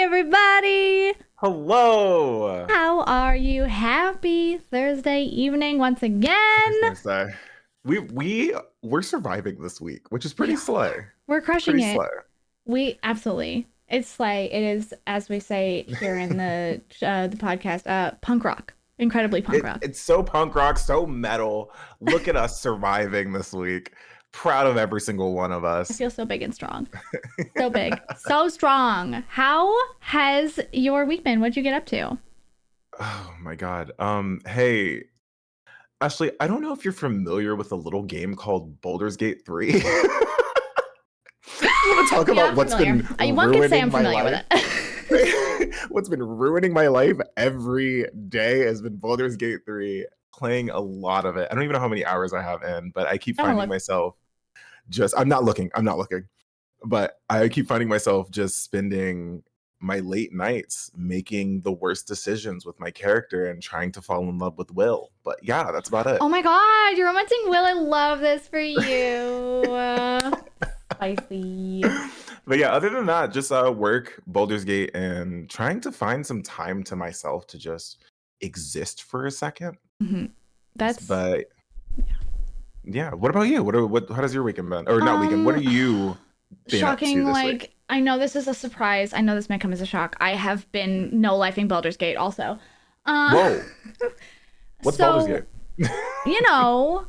everybody. Hello. How are you? Happy Thursday evening once again. Thursday. We're surviving this week, which is pretty slay. We're crushing Pretty it. slay. We absolutely. It's slay. It is, as we say here in the podcast, punk rock. Incredibly punk rock. It's so punk rock, so metal. Look at us surviving this week. Proud of every single one of us. I feel so big and strong. So big. So strong. How has your week been? What'd you get up to? Oh my God. Hey, Ashley, I don't know if you're familiar with a little game called Baldur's Gate 3. You want to talk about what's been one can say I'm ruining my familiar with life? it. What's been ruining my life every day has been Baldur's Gate 3. Playing a lot of it. I don't even know how many hours I have in, but I keep finding myself I'm not looking, but I keep finding myself just spending my late nights making the worst decisions with my character and trying to fall in love with Will. But yeah, that's about it. Oh my God, you're romancing Will. I love this for you. Spicy. But yeah, other than that, just work, Baldur's Gate, and trying to find some time to myself to just exist for a second. Mm-hmm. Yeah. What about you? How does your weekend been? Or not weekend? What are you been shocking? Up to this week? I know this is a surprise. I know this may come as a shock. I have been no-lifing Baldur's Gate also. Whoa. What's Baldur's Gate?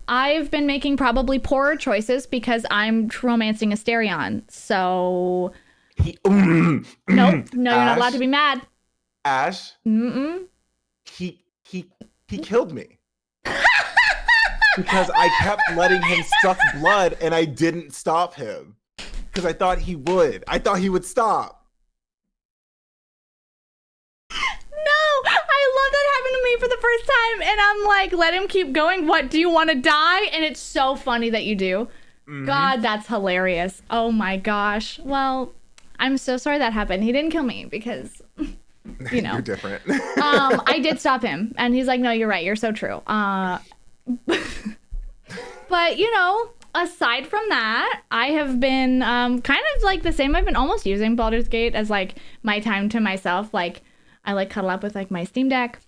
I've been making probably poorer choices because I'm romancing Asterion. So nope, no, you're not allowed to be mad. Ash. He killed me. Because I kept letting him suck blood and I didn't stop him. Because I thought he would. I thought he would stop. No, I love that happened to me for the first time. And I'm like, let him keep going. What, do you want to die? And it's so funny that you do. Mm-hmm. God, that's hilarious. Oh my gosh. Well, I'm so sorry that happened. He didn't kill me because, You're different. I did stop him. And he's like, no, you're right. You're so true. But aside from that, I have been kind of like the same. I've been almost using Baldur's Gate as like my time to myself. Like I like cuddle up with like my Steam Deck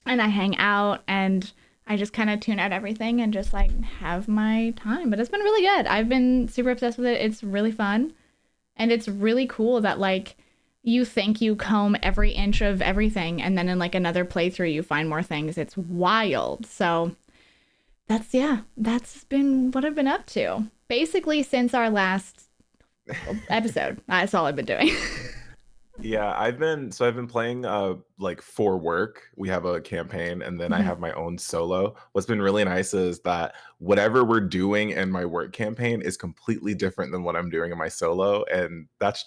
and I hang out and I just kind of tune out everything and just like have my time. But it's been really good. I've been super obsessed with it. It's really fun. And it's really cool that like you think you comb every inch of everything and then in like another playthrough you find more things. It's wild. So that's been what I've been up to. Basically since our last episode. That's all I've been doing. Yeah, I've been playing like for work. We have a campaign and then I have my own solo. What's been really nice is that whatever we're doing in my work campaign is completely different than what I'm doing in my solo. And that's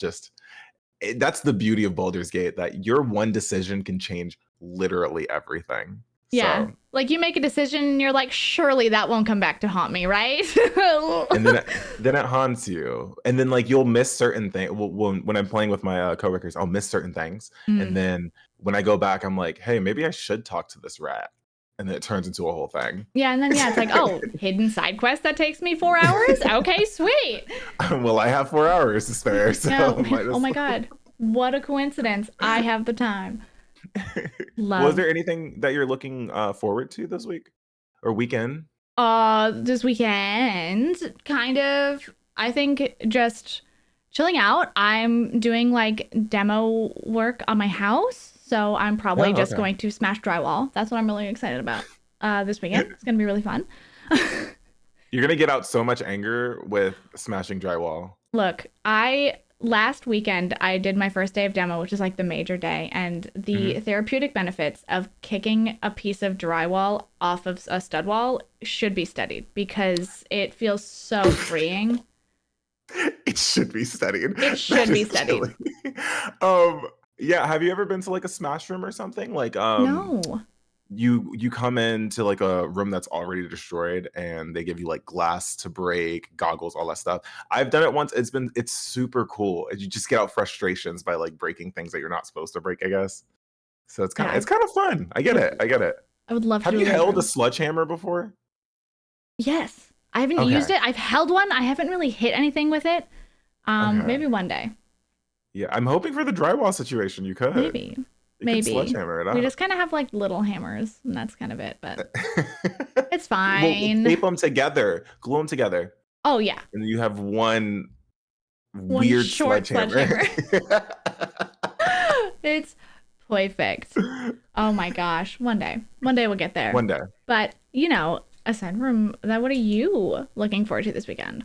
the beauty of Baldur's Gate, that your one decision can change literally everything. Yeah. So, like you make a decision and you're like, surely that won't come back to haunt me, right? And then it haunts you. And then like you'll miss certain things. When I'm playing with my coworkers, I'll miss certain things. And then when I go back, I'm like, hey, maybe I should talk to this rat. And then it turns into a whole thing. Yeah, and then it's like, oh, hidden side quest that takes me 4 hours? Okay, sweet. Well, I have 4 hours to spare. So oh my God. What a coincidence. I have the time. Was there anything that you're looking forward to this week or weekend? This weekend, kind of, I think just chilling out. I'm doing like demo work on my house, so I'm probably going to smash drywall. That's what I'm really excited about this weekend. It's gonna be really fun. You're gonna get out so much anger with smashing drywall. Look, last weekend, I did my first day of demo, which is like the major day, and the therapeutic benefits of kicking a piece of drywall off of a stud wall should be studied because it feels so freeing. It should be studied. It should be studied. Yeah. Have you ever been to like a smash room or something? Like, no. You come into like a room that's already destroyed and they give you like glass to break, goggles, all that stuff. I've done it once. It's super cool. You just get out frustrations by like breaking things that you're not supposed to break, I guess. So it's kind of fun. I get it. I would love to. Have you held a sledgehammer before? Yes. I haven't used it. I've held one. I haven't really hit anything with it. Maybe one day. Yeah, I'm hoping for the drywall situation. You could. Maybe. You could sledgehammer it out. We just kind of have like little hammers, and that's kind of it, but it's We'll fine. tape them together, glue them together. Oh, yeah. And you have one weird short sledgehammer. It's perfect. Oh my gosh. One day we'll get there. One day. But, you know, aside from that, what are you looking forward to this weekend?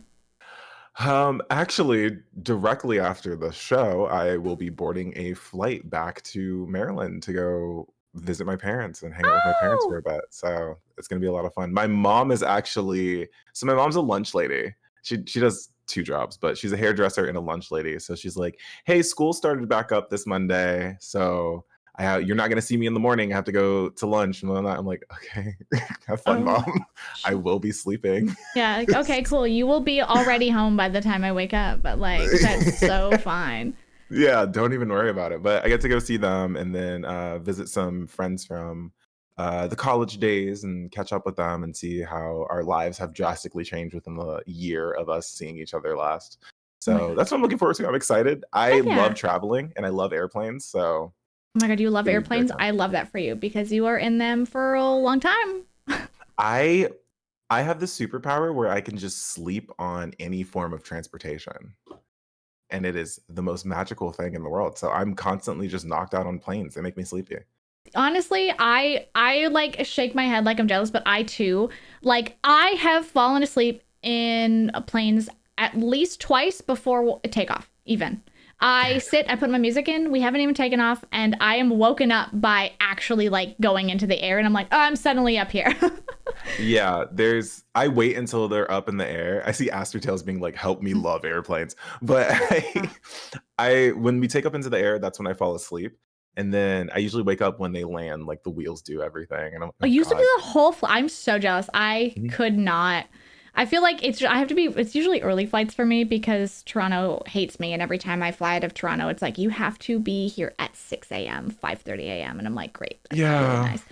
Actually, directly after the show, I will be boarding a flight back to Maryland to go visit my parents and hang out with my parents for a bit. So it's gonna be a lot of fun. My mom's a lunch lady. She does two jobs, but she's a hairdresser and a lunch lady. So she's like, "Hey, school started back up this Monday, so you're not gonna see me in the morning. I have to go to lunch." And I'm like, "Okay, have fun, Mom. I will be sleeping." Yeah. Okay. Cool. You will be already home by the time I wake up. But like, that's so fine. Yeah. Don't even worry about it. But I get to go see them and then visit some friends from the college days and catch up with them and see how our lives have drastically changed within the year of us seeing each other last. So that's what I'm looking forward to. I'm excited. I love traveling and I love airplanes. So. Oh my God, you love airplanes? I love that for you because you are in them for a long time. I have this superpower where I can just sleep on any form of transportation. And it is the most magical thing in the world. So I'm constantly just knocked out on planes. They make me sleepy. Honestly, I like shake my head like I'm jealous, but I too, like I have fallen asleep in planes at least twice before takeoff, even. I put my music in, we haven't even taken off, and I am woken up by actually like going into the air, and I'm like, oh, I'm suddenly up here. Yeah, I wait until they're up in the air. I see Aster Tales being like, help me love airplanes. But when we take up into the air, that's when I fall asleep. And then I usually wake up when they land, like the wheels do everything. And I'm used to do the whole I'm so jealous. I could not. I feel like it's usually early flights for me because Toronto hates me. And every time I fly out of Toronto, it's like, you have to be here at 6 a.m., 5:30 a.m. And I'm like, great. That's really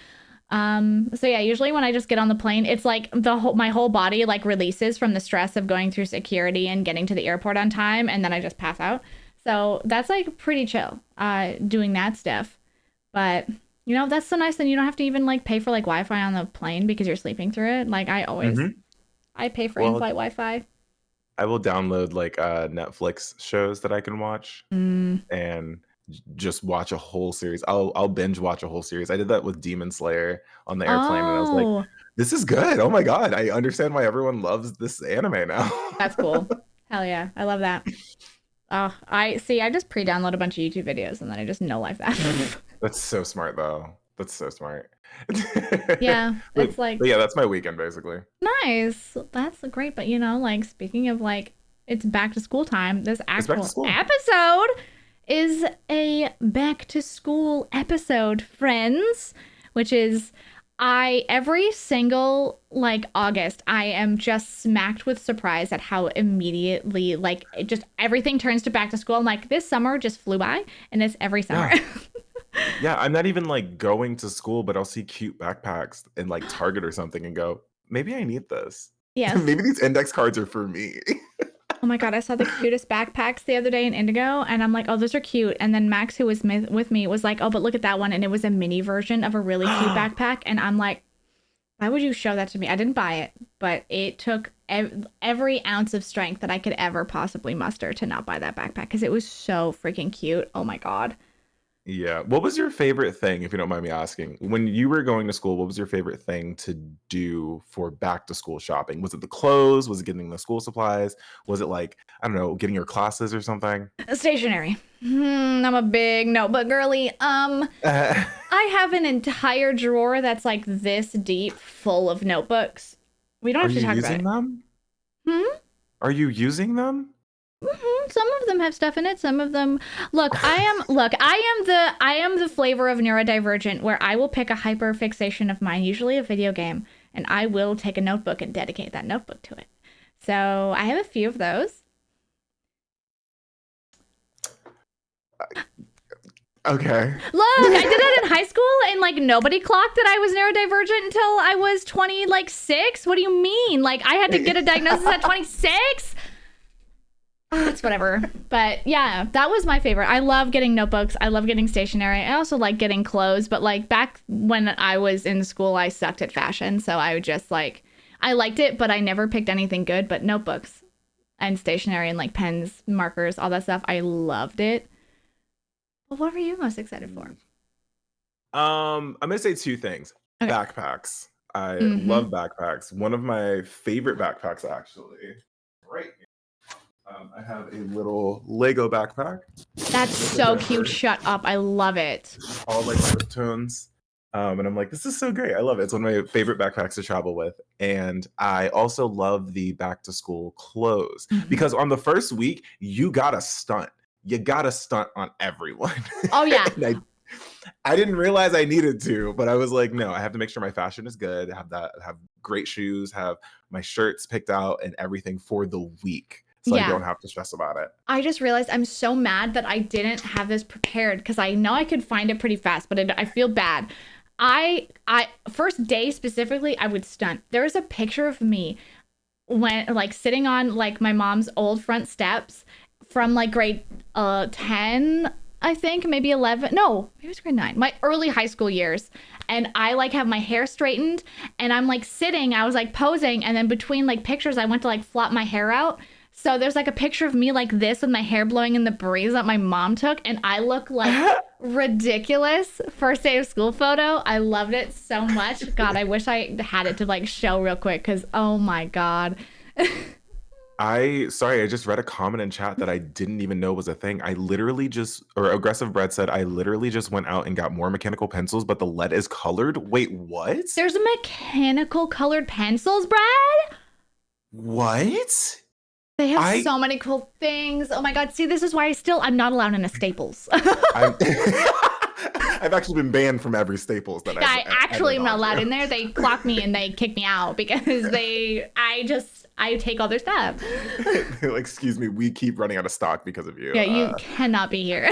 nice. So yeah, usually when I just get on the plane, it's like my whole body like releases from the stress of going through security and getting to the airport on time. And then I just pass out. So that's like pretty chill, doing that stuff. But you know, that's so nice. Then you don't have to even like pay for like Wi-Fi on the plane because you're sleeping through it. Like I always, I pay for in-flight Wi-Fi. I will download like Netflix shows that I can watch and just watch a whole series. I'll binge watch a whole series. I did that with Demon Slayer on the airplane, and I was like, "This is good! Oh my God, I understand why everyone loves this anime now." That's cool. Hell yeah, I love that. I just pre-download a bunch of YouTube videos and then I just no life that. That's so smart though. That's so smart. Yeah, it's like. But yeah, that's my weekend basically. Nice. That's great. But you know, like speaking of like, it's back to school time. This actual episode is a back to school episode, friends, which is every single like August, I am just smacked with surprise at how immediately like it just everything turns to back to school. I'm like, this summer just flew by, and it's every summer. Yeah, I'm not even like going to school, but I'll see cute backpacks in like Target or something and go, maybe I need this. Yeah. Maybe these index cards are for me. Oh my God, I saw the cutest backpacks the other day in Indigo, and I'm like, oh, those are cute. And then Max, who was with me, was like, oh, but look at that one. And it was a mini version of a really cute backpack. And I'm like, why would you show that to me? I didn't buy it, but it took every ounce of strength that I could ever possibly muster to not buy that backpack because it was so freaking cute. Oh my God. Yeah. What was your favorite thing, if you don't mind me asking? When you were going to school, what was your favorite thing to do for back to school shopping? Was it the clothes? Was it getting the school supplies? Was it like, I don't know, getting your classes or something? Stationery. I'm a big notebook girly. I have an entire drawer that's like this deep full of notebooks. We don't have to talk about it. Them? Are you using them? Some of them have stuff in it. Some of them. I am the flavor of neurodivergent, where I will pick a hyper fixation of mine, usually a video game, and I will take a notebook and dedicate that notebook to it. So I have a few of those. Okay. Look, I did that in high school, and like nobody clocked that I was neurodivergent until I was 26. What do you mean? Like I had to get a diagnosis at 26? It's whatever. But yeah, that was my favorite. I love getting notebooks. I love getting stationery. I also like getting clothes. But like back when I was in school, I sucked at fashion. So I would just like, I liked it, but I never picked anything good. But notebooks and stationery and like pens, markers, all that stuff, I loved it. Well, what were you most excited for? I'm gonna say two things. Okay. Backpacks. I love backpacks. One of my favorite backpacks, actually, right here. I have a little Lego backpack. That's so cute. Shut up. I love it. All like earth tones. And I'm like, this is so great. I love it. It's one of my favorite backpacks to travel with. And I also love the back to school clothes because on the first week, you gotta stunt. You gotta stunt on everyone. Oh, yeah. I didn't realize I needed to, but I was like, no, I have to make sure my fashion is good, have great shoes, have my shirts picked out and everything for the week. So I don't have to stress about it. I just realized I'm so mad that I didn't have this prepared because I know I could find it pretty fast, but I feel bad. I first day specifically, I would stunt. There was a picture of me when like sitting on like my mom's old front steps from like grade 10, I think, maybe 11. No, maybe it was grade 9. My early high school years. And I like have my hair straightened and I'm like sitting, I was like posing, and then between like pictures I went to like flop my hair out. So there's like a picture of me like this with my hair blowing in the breeze that my mom took, and I look like ridiculous. First day of school photo. I loved it so much. God, I wish I had it to like show real quick because oh my God. I just read a comment in chat that I didn't even know was a thing. I literally just, or Aggressive Bread said, I literally just went out and got more mechanical pencils, but the lead is colored. Wait, what? There's mechanical colored pencils, Brad? What? They have so many cool things. Oh my God. See, this is why I'm not allowed in a Staples. I've actually been banned from every Staples that I actually am not allowed in there. They clock me and they kick me out because I take all their stuff. They're like, excuse me, we keep running out of stock because of you. Yeah, you cannot be here.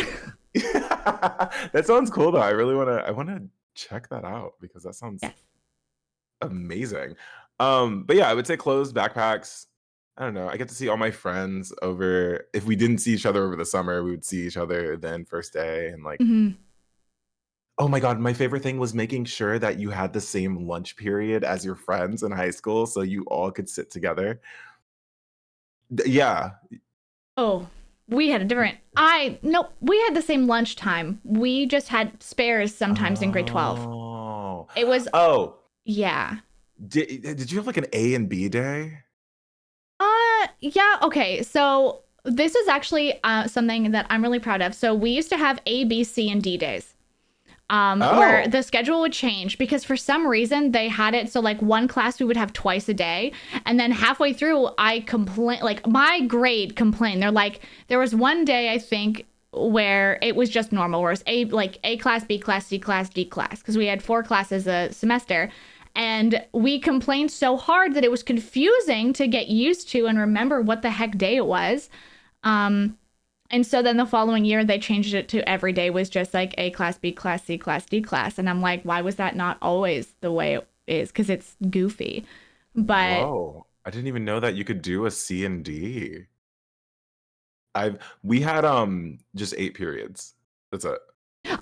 That sounds cool though. I wanna check that out because that sounds amazing. But yeah, I would say clothes, backpacks. I don't know. I get to see all my friends over. If we didn't see each other over the summer, we would see each other then first day and like. Oh my God, my favorite thing was making sure that you had the same lunch period as your friends in high school so you all could sit together. Yeah. Oh, we had a different. We had the same lunch time. We just had spares sometimes in grade 12. Oh. It was. Oh. Yeah. Did you have like an A and B day? Yeah. Okay. So this is actually something that I'm really proud of. So we used to have A, B, C, and D days. Where the schedule would change because for some reason they had it so like one class we would have twice a day, and then halfway through my grade complained. They're like, there was one day I think where it was just normal, where it's A class, B class, C class, D class, because we had 4 classes a semester. And we complained so hard that it was confusing to get used to and remember what the heck day it was. And so then the following year, they changed it to every day was just like A class, B class, C class, D class. And I'm like, why was that not always the way it is? Because it's goofy. But whoa, I didn't even know that you could do a C and D. We had just 8 periods. That's it.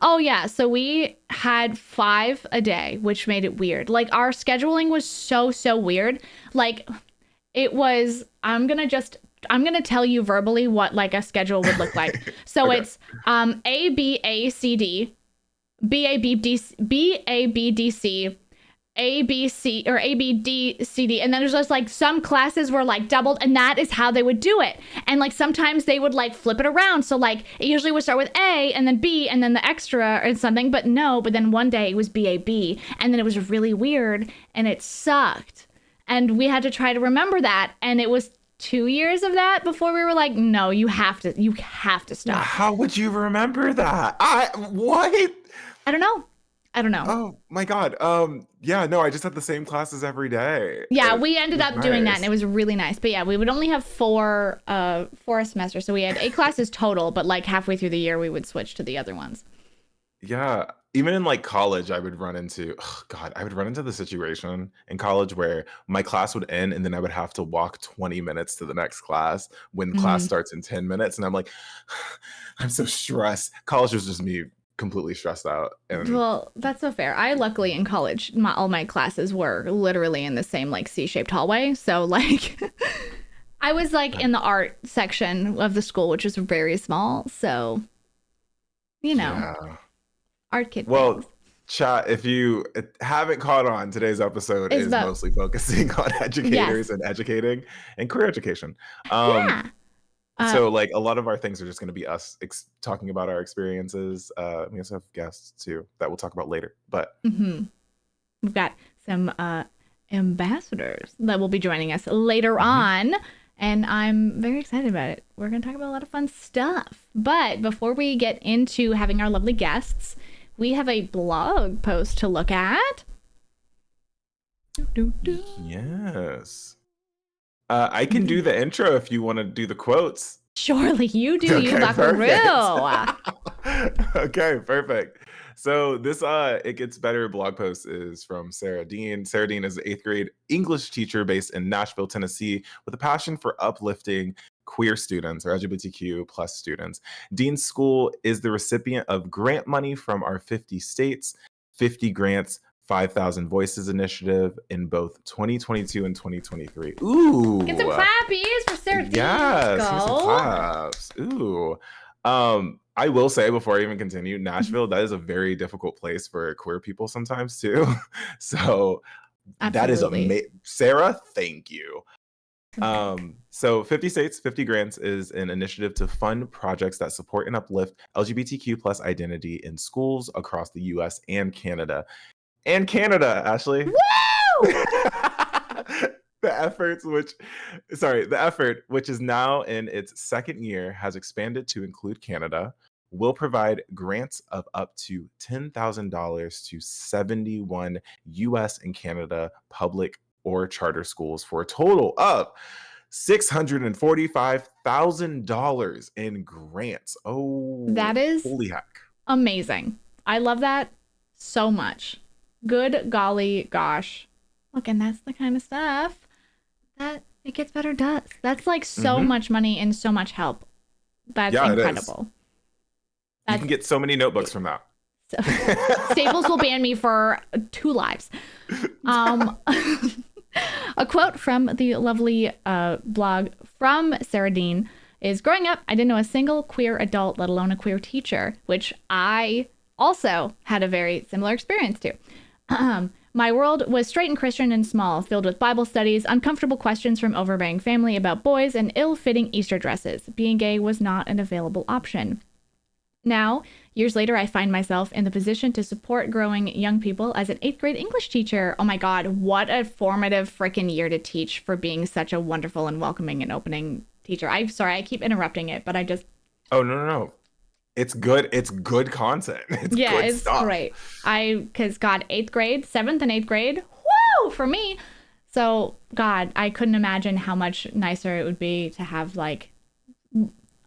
Oh yeah, so we had 5 a day, which made it weird. Like our scheduling was so weird. Like it was. I'm gonna tell you verbally what like a schedule would look like. So okay. It's A B A C D, B A B D C, A B C or A B D C D, and then there's just like some classes were like doubled, and that is how they would do it. And like sometimes they would like flip it around, so like it usually would start with A and then B and then the extra or something. But then one day it was B A B, and then it was really weird and it sucked, and we had to try to remember that, and it was 2 years of that before we were like, no, you have to stop. How would you remember that? What? I don't know. Oh my God. Yeah, no, I just had the same classes every day. Yeah, we ended up doing that and it was really nice. But yeah, we would only have 4 a semester. So we had 8 classes total, but like halfway through the year we would switch to the other ones. Yeah, even in like college, I would run into I would run into the situation in college where my class would end and then I would have to walk 20 minutes to the next class when class Mm. starts in 10 minutes. And I'm like, I'm so stressed. College was just me completely stressed out. And Well, that's so fair. I luckily in college, all my classes were literally in the same like C-shaped hallway. So like I was like in the art section of the school, which was very small. So, yeah. art kid Well, things. chat, if you haven't caught on, today's episode Is is about, mostly focusing on yes. educators and educating and career education. Yeah. So like a lot of our things are just going to be us talking about our experiences. We also have guests too that we'll talk about later. But We've got some ambassadors that will be joining us later on. And I'm very excited about it. We're going to talk about a lot of fun stuff. But before we get into having our lovely guests, we have a blog post to look at. Yes. I can do the intro if you want to do the quotes. Surely you do, you buckaroo. Okay, perfect. So this It Gets Better blog post is from Sarah Dean. Sarah Dean is an 8th grade English teacher based in Nashville, Tennessee, with a passion for uplifting queer students or LGBTQ plus students. Dean's school is the recipient of grant money from our 50 states, 50 grants, 5,000 Voices initiative in both 2022 and 2023. Ooh. Get some clappies for Sarah Dean. Yes, here's some claps. Ooh. I will say before I even continue, Nashville, that is a very difficult place for queer people sometimes too. So Absolutely. that is amazing. Sarah, thank you. So 50 States, 50 Grants is an initiative to fund projects that support and uplift LGBTQ plus identity in schools across the US and Canada. And Canada, Ashley. Woo! The effort, which is now in its 2nd year, has expanded to include Canada, will provide grants of up to $10,000 to 71 US and Canada public or charter schools for a total of $645,000 in grants. Oh, that is holy heck. Amazing. I love that so much. Good golly gosh. Look, and that's the kind of stuff that It Gets Better does. That's like so much money and so much help. That's incredible. You can get so many notebooks from that. So, Staples will ban me for 2 lives. A quote from the lovely blog from Sarah Dean is, growing up, I didn't know a single queer adult, let alone a queer teacher, which I also had a very similar experience to. My world was straight and Christian and small, filled with Bible studies, uncomfortable questions from overbearing family about boys, and ill-fitting Easter dresses. Being gay was not an available option. Now, years later, I find myself in the position to support growing young people as an 8th grade English teacher. Oh my God, what a formative freaking year to teach for being such a wonderful and welcoming and opening teacher. I'm sorry, I keep interrupting it, but I just... Oh, no. It's good. It's good content. It's good stuff. Great. Because God, 8th grade, 7th and 8th grade, woo, for me. So God, I couldn't imagine how much nicer it would be to have like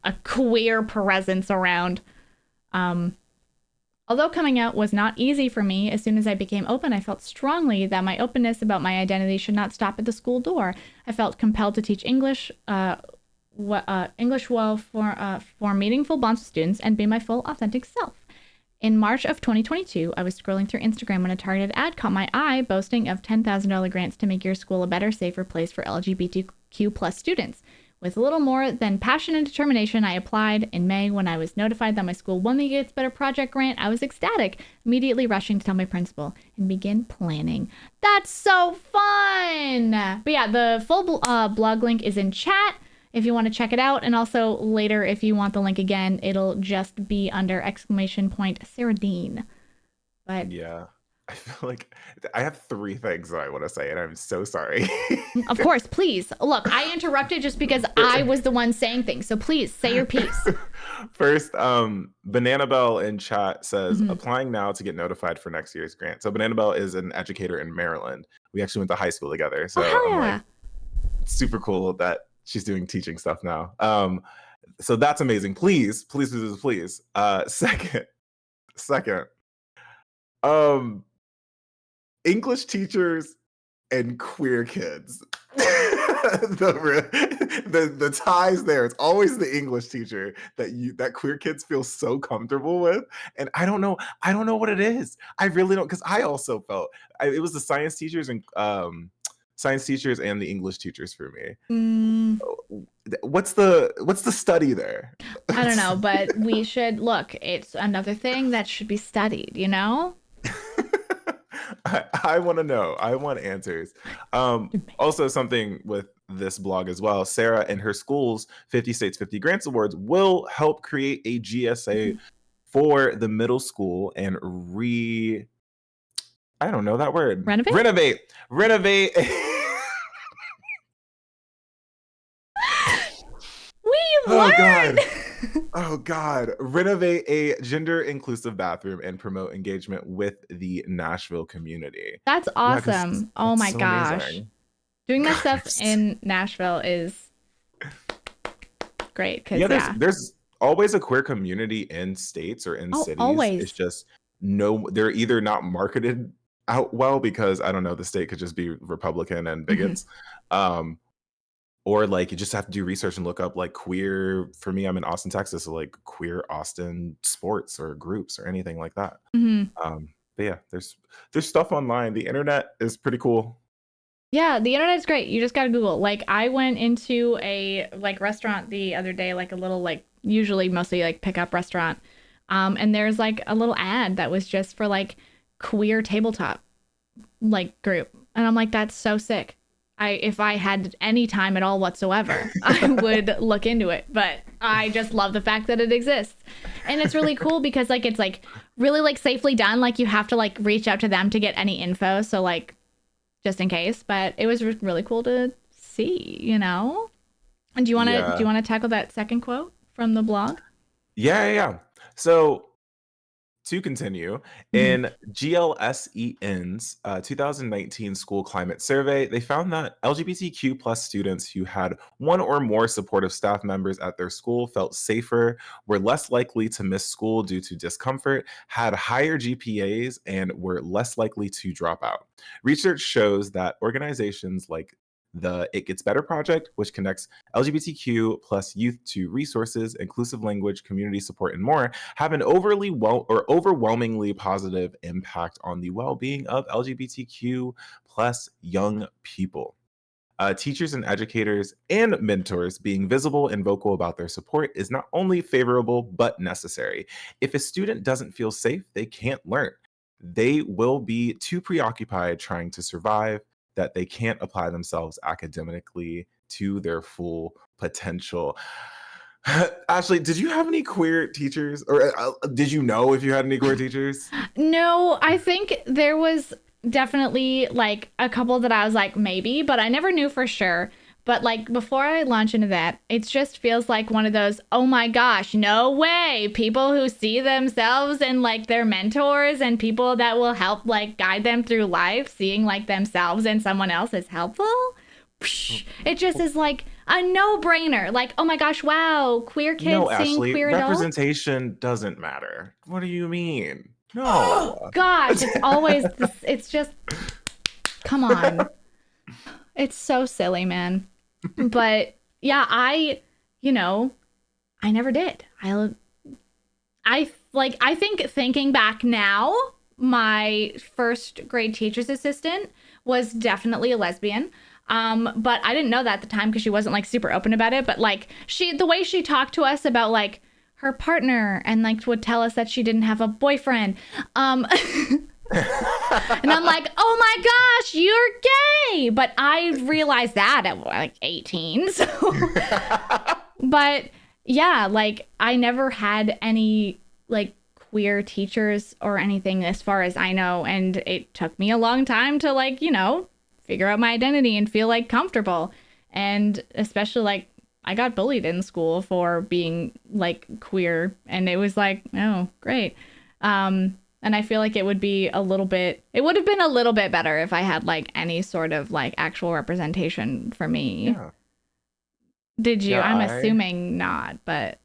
a queer presence around. Although coming out was not easy for me, as soon as I became open, I felt strongly that my openness about my identity should not stop at the school door. I felt compelled to teach English well for meaningful bonds with students and be my full authentic self. In March of 2022, I was scrolling through Instagram when a targeted ad caught my eye, boasting of $10,000 grants to make your school a better, safer place for LGBTQ plus students. With a little more than passion and determination, I applied. In May, when I was notified that my school won the Gets Better project grant, I was ecstatic, immediately rushing to tell my principal and begin planning. That's so fun! But yeah, the full blog link is in chat if you want to check it out. And also later, if you want the link again, it'll just be under !Sarah Dean. But yeah, I feel like I have 3 things that I want to say, and I'm so sorry. Of course, please. Look, I interrupted just because I was the one saying things. So please say your piece. First, Banana Bell in chat says, applying now to get notified for next year's grant. So Banana Bell is an educator in Maryland. We actually went to high school together. So I'm like, super cool that she's doing teaching stuff now. So that's amazing. Please. Second, Second, um, English teachers and queer kids. The ties there. It's always the English teacher that queer kids feel so comfortable with, and I don't know what it is. I really don't, because I also felt it was the science teachers and the English teachers for me. Mm, What's the study there? I don't know, but we should look. It's another thing that should be studied, you know? I want to know. I want answers. Also, something with this blog as well. Sarah and her school's 50 States 50 Grants Awards will help create a GSA for the middle school and I don't know that word. Renovate. Renovate. We Oh learned. God. Oh God. Renovate a gender inclusive bathroom and promote engagement with the Nashville community. That's awesome. Yeah, oh my so gosh. amazing. Doing that stuff in Nashville is great. Yeah, there's always a queer community in states or in cities. Always. It's just they're either not marketed out well because I don't know, the state could just be Republican and bigots. Or like you just have to do research and look up like queer. For me, I'm in Austin, Texas, so like queer Austin sports or groups or anything like that. But yeah, there's stuff online. The internet is pretty cool. Yeah, the internet's great. You just gotta Google. Like I went into a like restaurant the other day, like a little like usually mostly like pickup restaurant. And there's like a little ad that was just for like queer tabletop like group. And I'm like, that's so sick. If I had any time at all whatsoever, I would look into it. But I just love the fact that it exists. And it's really cool because like it's like really like safely done. Like you have to like reach out to them to get any info. So like just in case. But it was really cool to see, you know? And do you want to tackle that second quote from the blog? Yeah. So to continue, in GLSEN's 2019 school climate survey, they found that LGBTQ plus students who had one or more supportive staff members at their school felt safer, were less likely to miss school due to discomfort, had higher GPAs, and were less likely to drop out. Research shows that organizations like the It Gets Better project, which connects LGBTQ plus youth to resources, inclusive language, community support, and more, have an overwhelmingly positive impact on the well-being of LGBTQ plus young people. Teachers and educators and mentors being visible and vocal about their support is not only favorable, but necessary. If a student doesn't feel safe, they can't learn. They will be too preoccupied trying to survive that they can't apply themselves academically to their full potential. Ashley, did you have any queer teachers, or did you know if you had any queer teachers? No, I think there was definitely like a couple that I was like maybe, but I never knew for sure. But like before I launch into that, it just feels like one of those, oh my gosh, no way. People who see themselves and like their mentors and people that will help like guide them through life, seeing like themselves and someone else is helpful. It just is like a no-brainer. Like, oh my gosh, wow, queer kids no, seeing Ashley, queer adults. Representation doesn't matter. What do you mean? No. Gosh, it's always this, it's just come on. It's so silly, man. But yeah, I never did. I think thinking back now, my first grade teacher's assistant was definitely a lesbian. But I didn't know that at the time because she wasn't like super open about it. But like the way she talked to us about like her partner and like would tell us that she didn't have a boyfriend. And I'm like, oh my gosh, you're gay. But I realized that at like 18. So, but yeah, like I never had any like queer teachers or anything as far as I know. And it took me a long time to like, figure out my identity and feel like comfortable. And especially like I got bullied in school for being like queer, and it was like, oh, great. And I feel like it would have been a little bit better if I had like any sort of like actual representation for me. Yeah. Did you? Yeah, I'm assuming not, but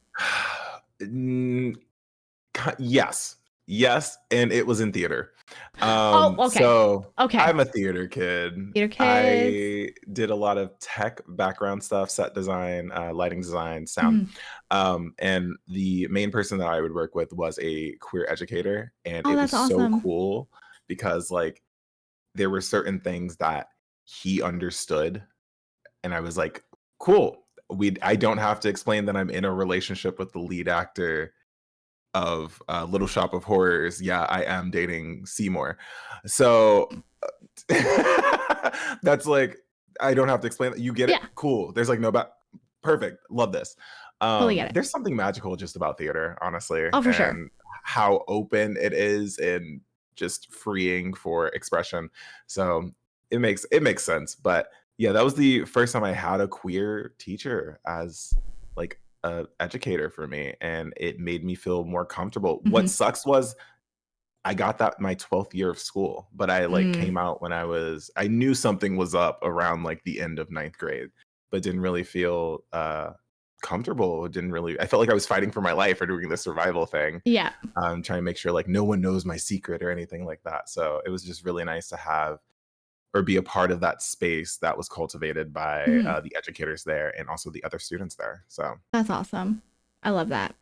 yes. Yes, and it was in theater. Okay. So Okay. I'm a theater kid. Theater kids. I did a lot of tech background stuff, set design, lighting design, sound. And the main person that I would work with was a queer educator, and it was that's awesome. so cool because like there were certain things that he understood, and I was like, cool. I don't have to explain that I'm in a relationship with the lead actor of Little Shop of Horrors. Yeah, I am dating Seymour. So that's like, I don't have to explain that. You get it? Cool. There's like no perfect. Love this. Totally get it. There's something magical just about theater, honestly. Oh, for sure. How open it is and just freeing for expression. So it makes sense. But yeah, that was the first time I had a queer teacher as like a educator for me, and it made me feel more comfortable. What sucks was I got that my 12th year of school, but I like came out when I knew something was up around like the end of 9th grade, but didn't really feel comfortable. I felt like I was fighting for my life or doing the survival thing. Yeah. Trying to make sure like no one knows my secret or anything like that. So it was just really nice to have or be a part of that space that was cultivated by the educators there and also the other students there. So that's awesome. I love that.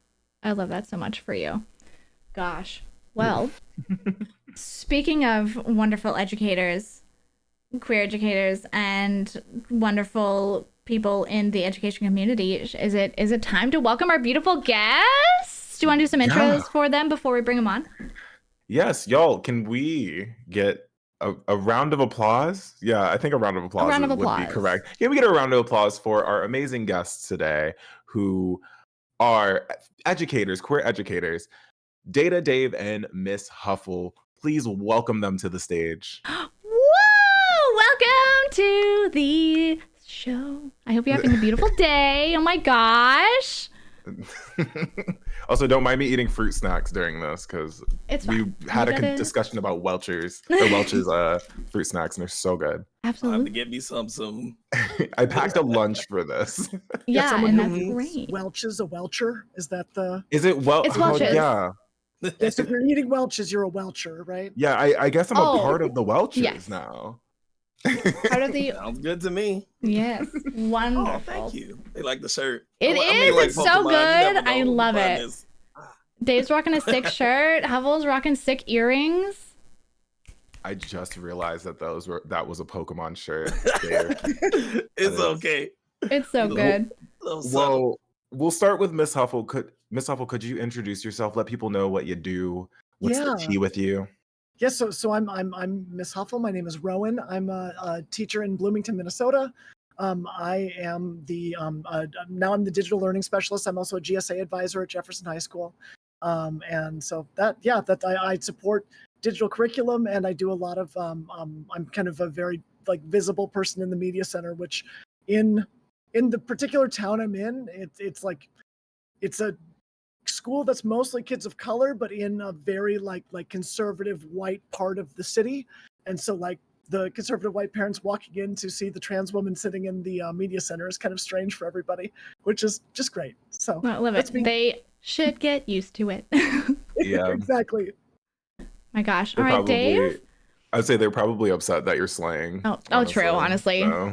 I love that so much for you. Gosh. Well, speaking of wonderful educators, queer educators, and wonderful people in the education community, is it time to welcome our beautiful guests? Do you want to do some intros for them before we bring them on? Yes, y'all. Can we get a round of applause? Yeah, I think a round of applause would be correct. Can we get a round of applause for our amazing guests today who are educators, queer educators, DataDave and Ms Huffle. Please welcome them to the stage. Whoa! Welcome to the show. I hope you're having a beautiful day. Oh my gosh. Also, don't mind me eating fruit snacks during this because we had a discussion about Welch's fruit snacks, and they're so good. Absolutely. I'll have to get me some soon. I packed a lunch for this. Yeah, and that's great. Welch's a Welcher? Is that the? Is it It's Welch's. Yeah. Yes, if you're eating Welch's, you're a Welcher, right? Yeah, I guess I'm a part of the Welch's now. Part of the sounds good to me. Yes, wonderful. Oh, thank you. They like the shirt. It's so good. I love it. Dave's rocking a sick shirt. Huffle's rocking sick earrings. I just realized that that was a Pokemon shirt. It's okay. It's so good. Well, we'll start with Ms Huffle. Ms Huffle, could you introduce yourself? Let people know what you do. What's the tea with you? Yes, so I'm Ms Huffle. My name is Rowan. I'm a teacher in Bloomington, Minnesota. I am now I'm the digital learning specialist. I'm also a GSA advisor at Jefferson High School. And so I support digital curriculum, and I do a lot of I'm kind of a very like visible person in the media center, which in the particular town I'm in, it's a school that's mostly kids of color, but in a very like conservative white part of the city. And so like the conservative white parents walking in to see the trans woman sitting in the media center is kind of strange for everybody, which is just great. So I love it. They should get used to it. Yeah, exactly. My gosh. All right, Dave. I'd say they're probably upset that you're slaying. Oh, true. Honestly. So.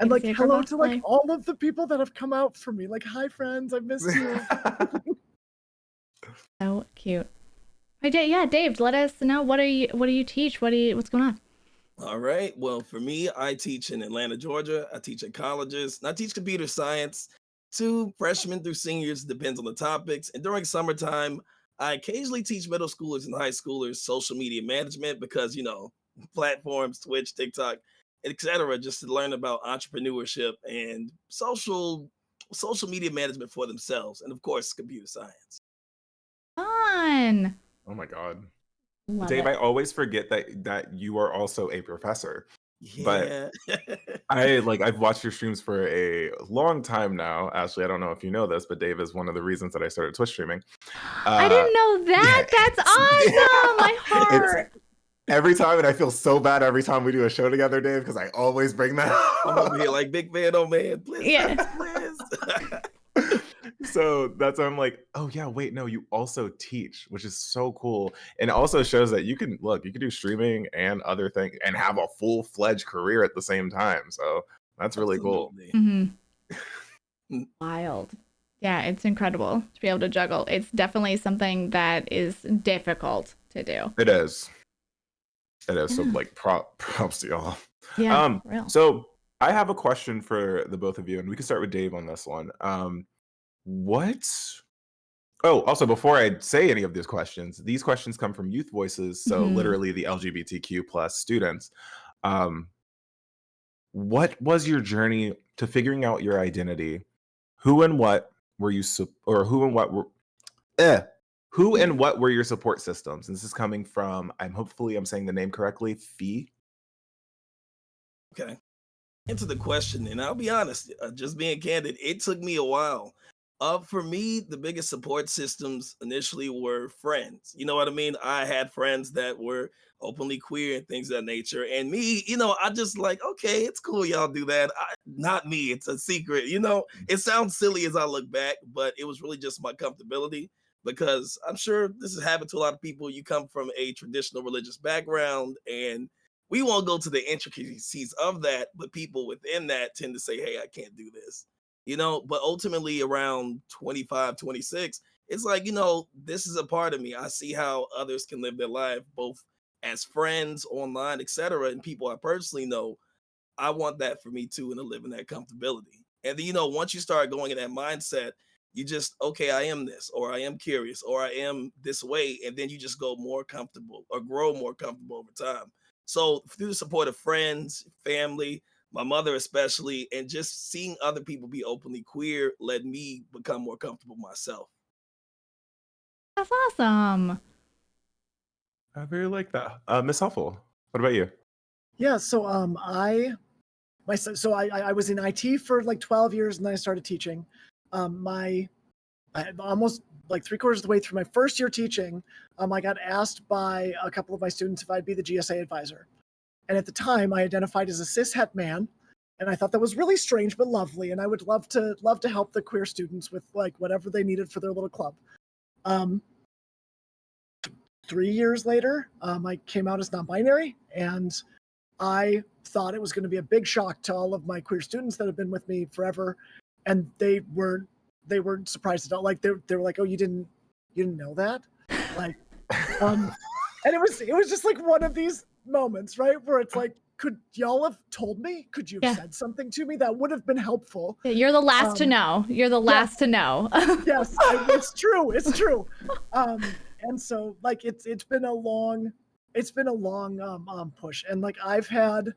And like hello to like all of the people that have come out for me. Like, hi friends, I miss you. So cute. Yeah, Dave, let us know what do you teach? What's going on? All right. Well, for me, I teach in Atlanta, Georgia. I teach at colleges. And I teach computer science to freshmen through seniors, depends on the topics. And during summertime, I occasionally teach middle schoolers and high schoolers social media management because, platforms, Twitch, TikTok, etc., just to learn about entrepreneurship and social media management for themselves, and of course, computer science. Fun. Oh my God, Love Dave! it. I always forget that you are also a professor. Yeah. But I've watched your streams for a long time now. Ashley, I don't know if you know this, but Dave is one of the reasons that I started Twitch streaming. I didn't know that. Yeah, that's awesome. My heart. Every time, and I feel so bad every time we do a show together, Dave, because I always bring that up. I'm over here like big man, oh man, please. Yeah. Please. So that's why I'm like, oh yeah, wait, no, you also teach, which is so cool. And it also shows that you can do streaming and other things and have a full-fledged career at the same time. So that's really cool. Wild. Yeah, it's incredible to be able to juggle. It's definitely something that is difficult to do. It is. So like props to y'all. Yeah, for real. So I have a question for the both of you, and we can start with Dave on this one. Also, before I say any of these questions come from Youth Voices, so literally the LGBTQ plus students. What was your journey to figuring out your identity? Who and what were your support systems? And this is coming from, hopefully I'm saying the name correctly, Fee. Okay. Answer the question, and I'll be honest, just being candid, it took me a while. For me, the biggest support systems initially were friends. You know what I mean? I had friends that were openly queer and things of that nature. And me, I just like, okay, it's cool, y'all do that. Not me, it's a secret. It sounds silly as I look back, but it was really just my comfortability, because I'm sure this has happened to a lot of people. You come from a traditional religious background, and we won't go to the intricacies of that, but people within that tend to say, hey, I can't do this. But ultimately around 25, 26, it's like, this is a part of me. I see how others can live their life, both as friends, online, etc., and people I personally know. I want that for me too, and to live in that comfortability. And then, once you start going in that mindset, you just, okay, I am this, or I am curious, or I am this way. And then you just go more comfortable or grow more comfortable over time. So through the support of friends, family, my mother especially, and just seeing other people be openly queer led me become more comfortable myself. That's awesome. I really like that. Ms. Huffle, what about you? Yeah, so I was in IT for like 12 years, and then I started teaching. I almost like 3/4 of the way through my first year teaching, I got asked by a couple of my students if I'd be the GSA advisor. And at the time, I identified as a cis-het man, and I thought that was really strange but lovely. And I would love to help the queer students with like whatever they needed for their little club. 3 years later, I came out as non-binary, and I thought it was going to be a big shock to all of my queer students that have been with me forever, and they weren't surprised at all. Like they were like, "Oh, you didn't know that?" Like, and it was just like one of these moments, right, where it's like, could y'all have told me? Could you have said something to me that would have been helpful? Yeah, you're the last to know. You're the last to know. Yes, it's true. It's true. And so like it's been a long push, and like I've had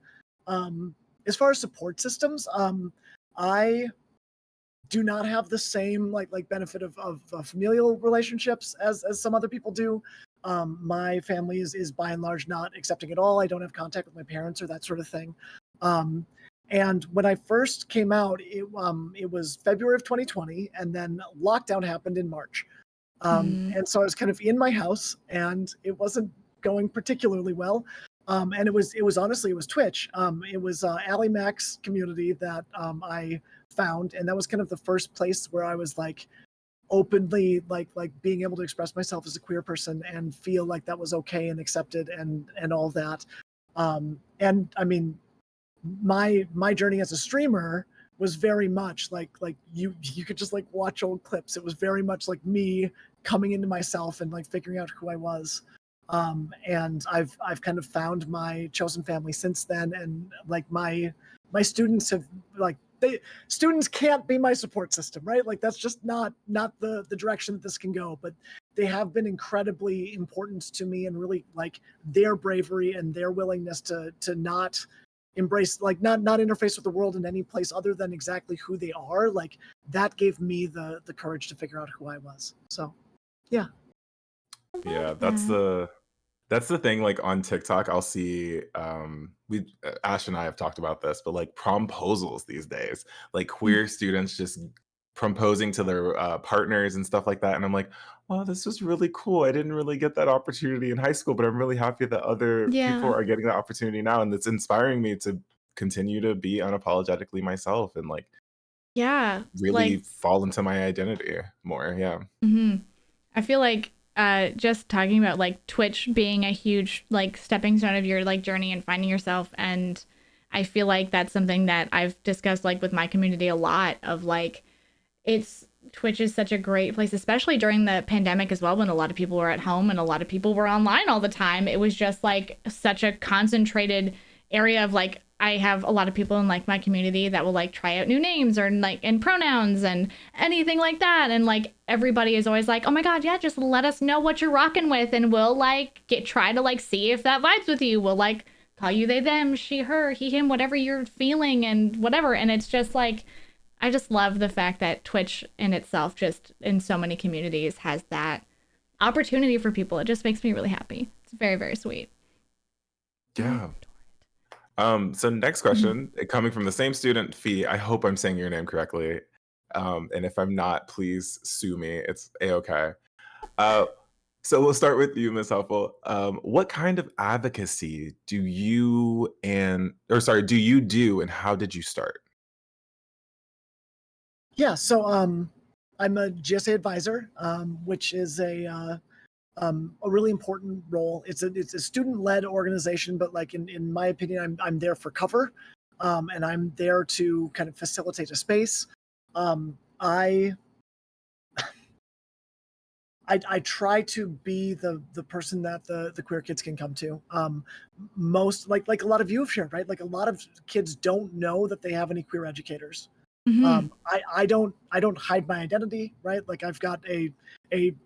as far as support systems, I do not have the same like benefit of familial relationships as some other people do. My family is by and large not accepting at all. I don't have contact with my parents or that sort of thing. And when I first came out, it was February of 2020, and then lockdown happened in March. And so I was kind of in my house, and it wasn't going particularly well. And it was honestly, it was Twitch. It was Ally Mac's community that I found, and that was kind of the first place where I was like openly like being able to express myself as a queer person and feel like that was okay and accepted and all that. And I mean, my journey as a streamer was very much like you could just like watch old clips. It was very much like me coming into myself and like figuring out who I was. And I've kind of found my chosen family since then, and like my students have like students can't be my support system, right? Like that's just not the direction that this can go, but they have been incredibly important to me, and really like their bravery and their willingness to not embrace, like not interface with the world in any place other than exactly who they are. Like that gave me the courage to figure out who I was. So yeah. Yeah, that's the thing. Like on TikTok, I'll see Ash and I have talked about this, but like promposals these days, like queer students just proposing to their partners and stuff like that. And I'm like, oh, this was really cool. I didn't really get that opportunity in high school, but I'm really happy that other people are getting that opportunity now. And it's inspiring me to continue to be unapologetically myself and like Yeah. really fall into my identity more. Yeah. I feel like just talking about like Twitch being a huge like stepping stone of your like journey and finding yourself, and I feel like that's something that I've discussed like with my community a lot of like Twitch is such a great place, especially during the pandemic as well, when a lot of people were at home and a lot of people were online all the time. It was just like such a concentrated area of like, I have a lot of people in like my community that will like try out new names or like and pronouns and anything like that. And like everybody is always like, oh my God, yeah, just let us know what you're rocking with and we'll like try to like see if that vibes with you. We'll like call you they, them, she, her, he, him, whatever you're feeling and whatever. And it's just like, I just love the fact that Twitch in itself, just in so many communities, has that opportunity for people. It just makes me really happy. It's very, very sweet. Yeah. So next question, coming from the same student, Fee. I hope I'm saying your name correctly. And if I'm not, please sue me. It's a-okay. So we'll start with you, Ms. Huffle. What kind of advocacy do you do, and how did you start? Yeah, so I'm a GSA advisor, which is a really important role. It's a student-led organization, but like in my opinion, I'm there for cover, and I'm there to kind of facilitate a space. I try to be the person that the queer kids can come to. Most like a lot of you have shared, right? Like a lot of kids don't know that they have any queer educators. I don't hide my identity, right? Like I've got a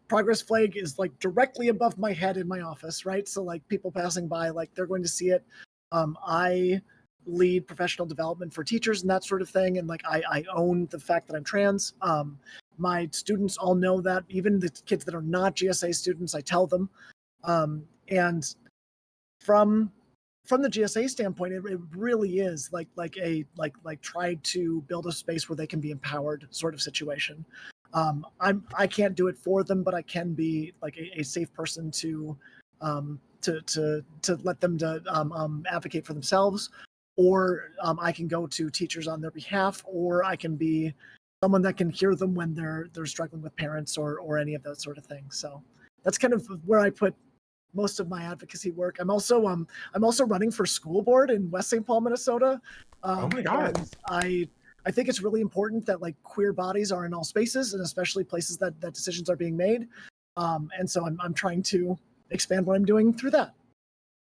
progress flag is like directly above my head in my office, right? So like people passing by, like they're going to see it. I lead professional development for teachers and that sort of thing, and like I own the fact that I'm trans. My students all know that, even the kids that are not GSA students, I tell them. And from the GSA standpoint, it really is like try to build a space where they can be empowered sort of situation. I can't do it for them, but I can be like a safe person to let them to advocate for themselves, or I can go to teachers on their behalf, or I can be someone that can hear them when they're struggling with parents or any of those sort of things. So that's kind of where I put most of my advocacy work. I'm also running for school board in West St. Paul, Minnesota. Oh my God. And I think it's really important that like queer bodies are in all spaces, and especially places that decisions are being made. And so I'm trying to expand what I'm doing through that.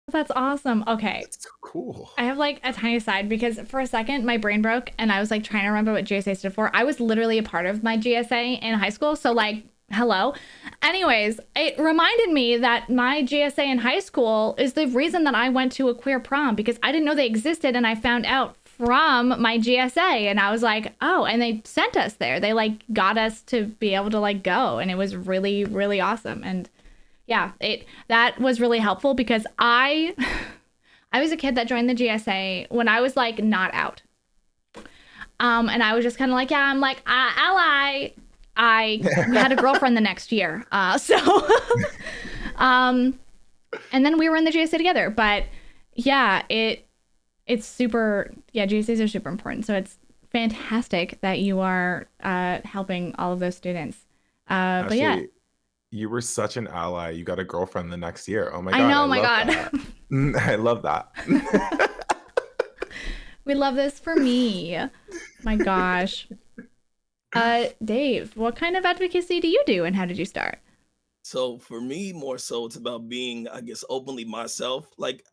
That's awesome. Okay. That's so cool. I have like a tiny side because for a second my brain broke and I was like trying to remember what GSA stood for. I was literally a part of my GSA in high school. So like, hello. Anyways, it reminded me that my GSA in high school is the reason that I went to a queer prom, because I didn't know they existed, and I found out from my GSA, and I was like, oh, and they sent us there. They like got us to be able to like go, and it was really, really awesome. And yeah, that was really helpful because I was a kid that joined the GSA when I was like not out. And I was just kind of like, yeah, I'm like ally. I had a girlfriend the next year. And then we were in the GSA together. But yeah, it's super, yeah, GSAs are super important. So it's fantastic that you are helping all of those students. Ashley, but yeah. You were such an ally. You got a girlfriend the next year. Oh my God. I know, my God. I love that. We love this for me. My gosh. Dave, what kind of advocacy do you do and how did you start? So for me, more so, it's about being, I guess, openly myself. Like,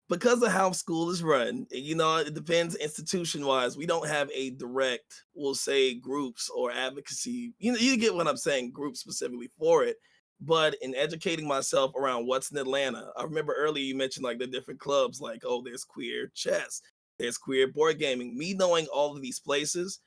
because of how school is run, you know, it depends institution wise. We don't have a direct, we'll say, groups or advocacy. You know, you get what I'm saying, groups specifically for it. But in educating myself around what's in Atlanta, I remember earlier you mentioned like the different clubs, like, oh, there's queer chess, there's queer board gaming. Me knowing all of these places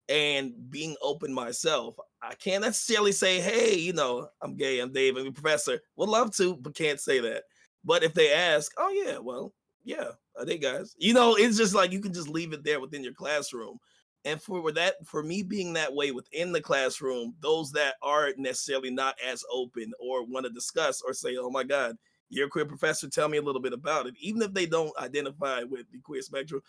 and being open myself, I can't necessarily say, hey, you know, I'm gay, I'm Dave, I'm a professor. Would love to, but can't say that. But if they ask, oh yeah, well, yeah, are they guys? You know, it's just like you can just leave it there within your classroom. And for me being that way within the classroom, those that aren't necessarily not as open or want to discuss or say, oh my God, you're a queer professor, tell me a little bit about it. Even if they don't identify with the queer spectrum,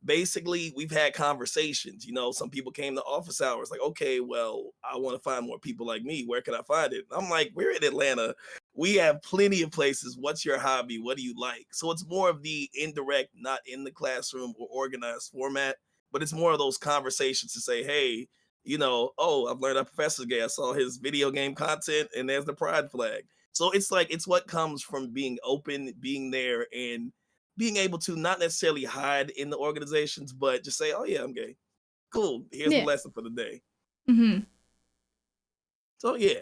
basically we've had conversations. Some people came to office hours like, okay, well, I want to find more people like me. Where can I find it? I'm like, we're in Atlanta. We have plenty of places. What's your hobby? What do you like? So it's more of the indirect, not in the classroom or organized format, but it's more of those conversations to say, hey, oh, I've learned our professor's gay. I saw his video game content and there's the pride flag. So it's like, it's what comes from being open, being there, and being able to not necessarily hide in the organizations, but just say, oh yeah, I'm gay. Cool. Here's the lesson for the day. Mm-hmm. So yeah.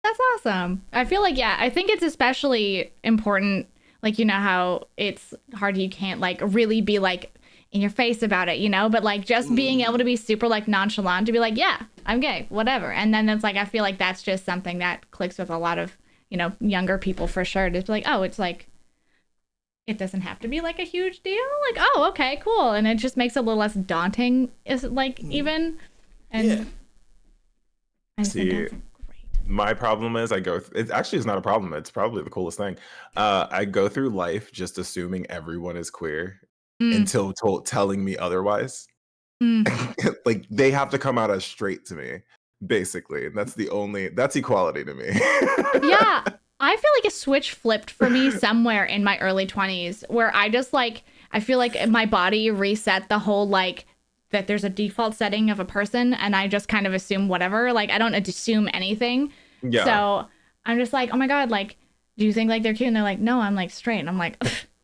That's awesome. I feel like, I think it's especially important, like, how it's hard, you can't like really be like in your face about it, but like just being able to be super like nonchalant to be like, yeah, I'm gay, whatever. And then it's like, I feel like that's just something that clicks with a lot of, younger people for sure. Just like, oh, it's like, it doesn't have to be like a huge deal. Like, oh, okay, cool. And it just makes it a little less daunting, is like even. And yeah. I just think See, that's great. my problem is it actually is not a problem. It's probably the coolest thing. I go through life just assuming everyone is queer until telling me otherwise. Like they have to come out as straight to me, basically. And that's equality to me. Yeah. I feel like a switch flipped for me somewhere in my early 20s where I just like, I feel like my body reset the whole like that there's a default setting of a person and I just kind of assume whatever. Like I don't assume anything. Yeah. So I'm just like, oh my God, like, do you think like they're cute? And they're like, no, I'm like straight. And I'm like,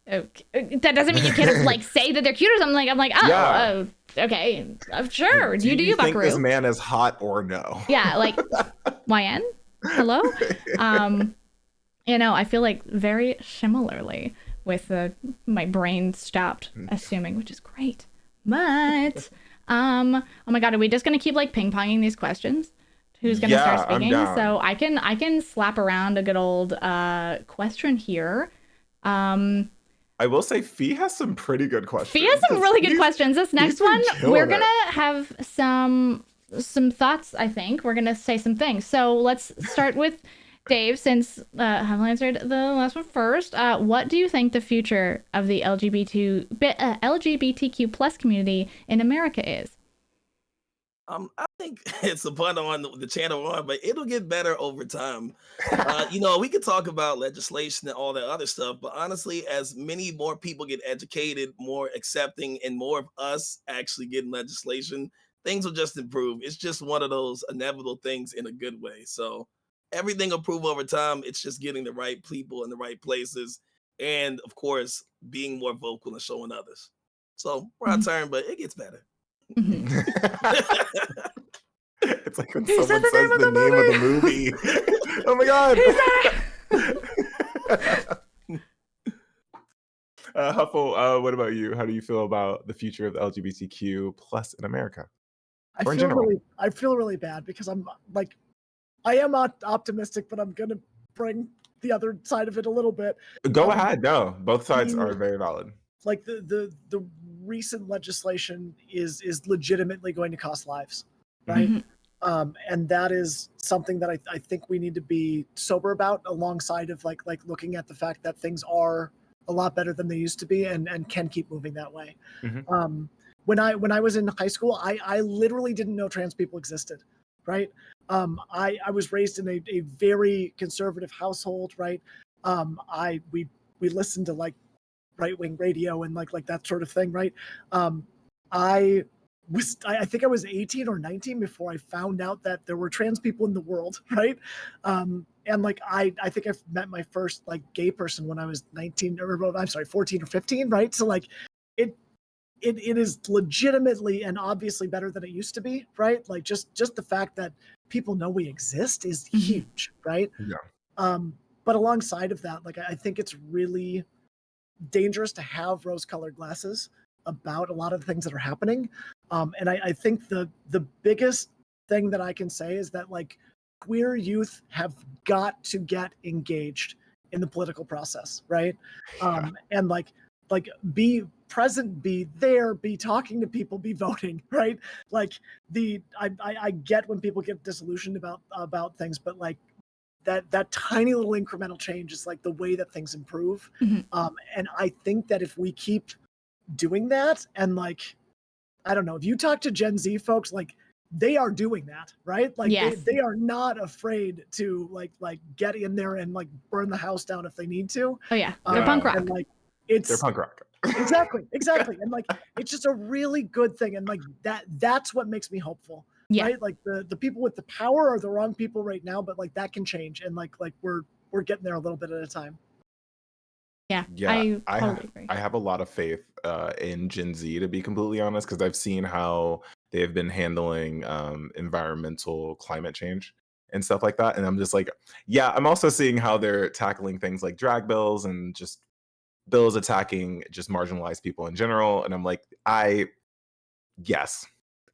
okay. That doesn't mean you can't like say that they're cute or something. Like, I'm like, okay, sure. Do you think Buckaroo. this man is hot or no? Yeah, like YN? Hello? I feel like very similarly with my brain stopped assuming, which is great. But, oh my God, are we just going to keep like ping ponging these questions? Who's going to start speaking? So I can slap around a good old question here. I will say Fee has some pretty good questions. Fee has some really good questions. This next one, we're going to have some thoughts, I think. We're going to say some things. So let's start with Dave, since I haven't answered the last one first. What do you think the future of the LGBTQ plus community in America is? I think it's a pun on the channel on, but it'll get better over time. We could talk about legislation and all that other stuff, but honestly, as many more people get educated, more accepting, and more of us actually getting legislation, things will just improve. It's just one of those inevitable things in a good way. So everything will improve over time. It's just getting the right people in the right places. And of course, being more vocal and showing others. So we're on turn, but it gets better. It's like when someone says the name of the movie. Oh my God. Huffle, what about you? How do you feel about the future of the LGBTQ plus in America? I feel really bad because I'm like, I am optimistic, but I'm going to bring the other side of it a little bit. Go ahead. No, both sides are very valid. Like the recent legislation is legitimately going to cost lives, right? And that is something that I think we need to be sober about, alongside of like looking at the fact that things are a lot better than they used to be and can keep moving that way. When I was in high school, I literally didn't know trans people existed, right? I was raised in a very conservative household, right? We listened to like right-wing radio and like that sort of thing, right? I think I was 18 or 19 before I found out that there were trans people in the world, right? And like I think I met my first like gay person when I was 14 or 15, right? So like it is legitimately and obviously better than it used to be, right? Like just the fact that people know we exist is huge, right? Yeah. But alongside of that, like I think it's really dangerous to have rose-colored glasses about a lot of the things that are happening. And I think the biggest thing that I can say is that like queer youth have got to get engaged in the political process, right? And like be present, be there, be talking to people, be voting, right? Like I get when people get disillusioned about things, but like that tiny little incremental change is like the way that things improve. And I think that if we keep doing that. And like, I don't know, if you talk to Gen Z folks, like they are doing that, right? Like Yes. they are not afraid to like get in there and like burn the house down if they need to. Oh yeah, they're punk rock. And like They're punk rock. exactly. And like it's just a really good thing. And like that's what makes me hopeful. Yeah. Right? Like the people with the power are the wrong people right now, but like that can change. And like we're getting there a little bit at a time. Yeah, I totally agree. I have a lot of faith in Gen Z, to be completely honest, because I've seen how they've been handling environmental climate change and stuff like that. And I'm just like, yeah, I'm also seeing how they're tackling things like drag bills and just bills attacking just marginalized people in general. And I'm like, yes,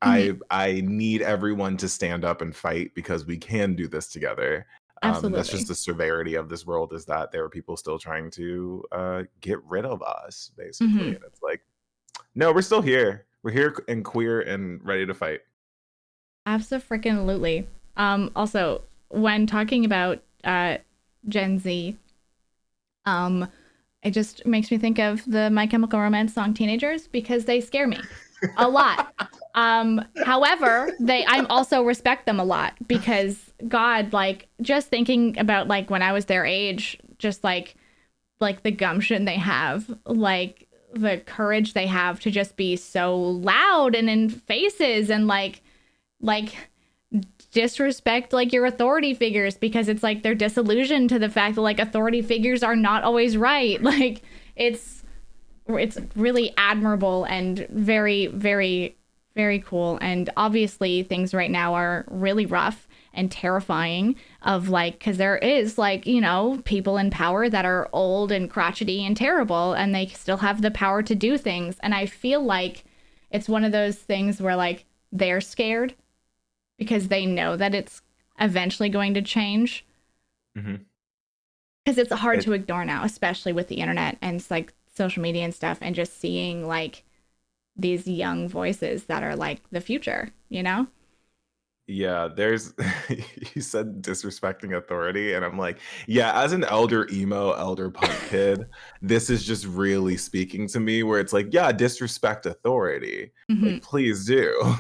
I need everyone to stand up and fight, because we can do this together. Absolutely. That's just the severity of this world, is that there are people still trying to get rid of us, basically. And it's like, no, we're still here. We're here and queer and ready to fight. Absolutely. Also, when talking about Gen Z, it just makes me think of the My Chemical Romance song Teenagers, because they scare me a lot. However, I also respect them a lot, because God, like, just thinking about like when I was their age, just like the gumption they have, like the courage they have to just be so loud and in faces and like disrespect like your authority figures, because it's like they're disillusioned to the fact that like authority figures are not always right. Like it's really admirable and very, very, very cool. And obviously things right now are really rough and terrifying, of like, because there is like, you know, people in power that are old and crotchety and terrible, and they still have the power to do things. And I feel like it's one of those things where like they're scared because they know that it's eventually going to change. Because it's hard to ignore now, especially with the internet and it's like social media and stuff, and just seeing like these young voices that are like the future, you know? Yeah, you said disrespecting authority, and I'm like, yeah, as an elder punk kid, this is just really speaking to me, where it's like, yeah, disrespect authority. Like, please do.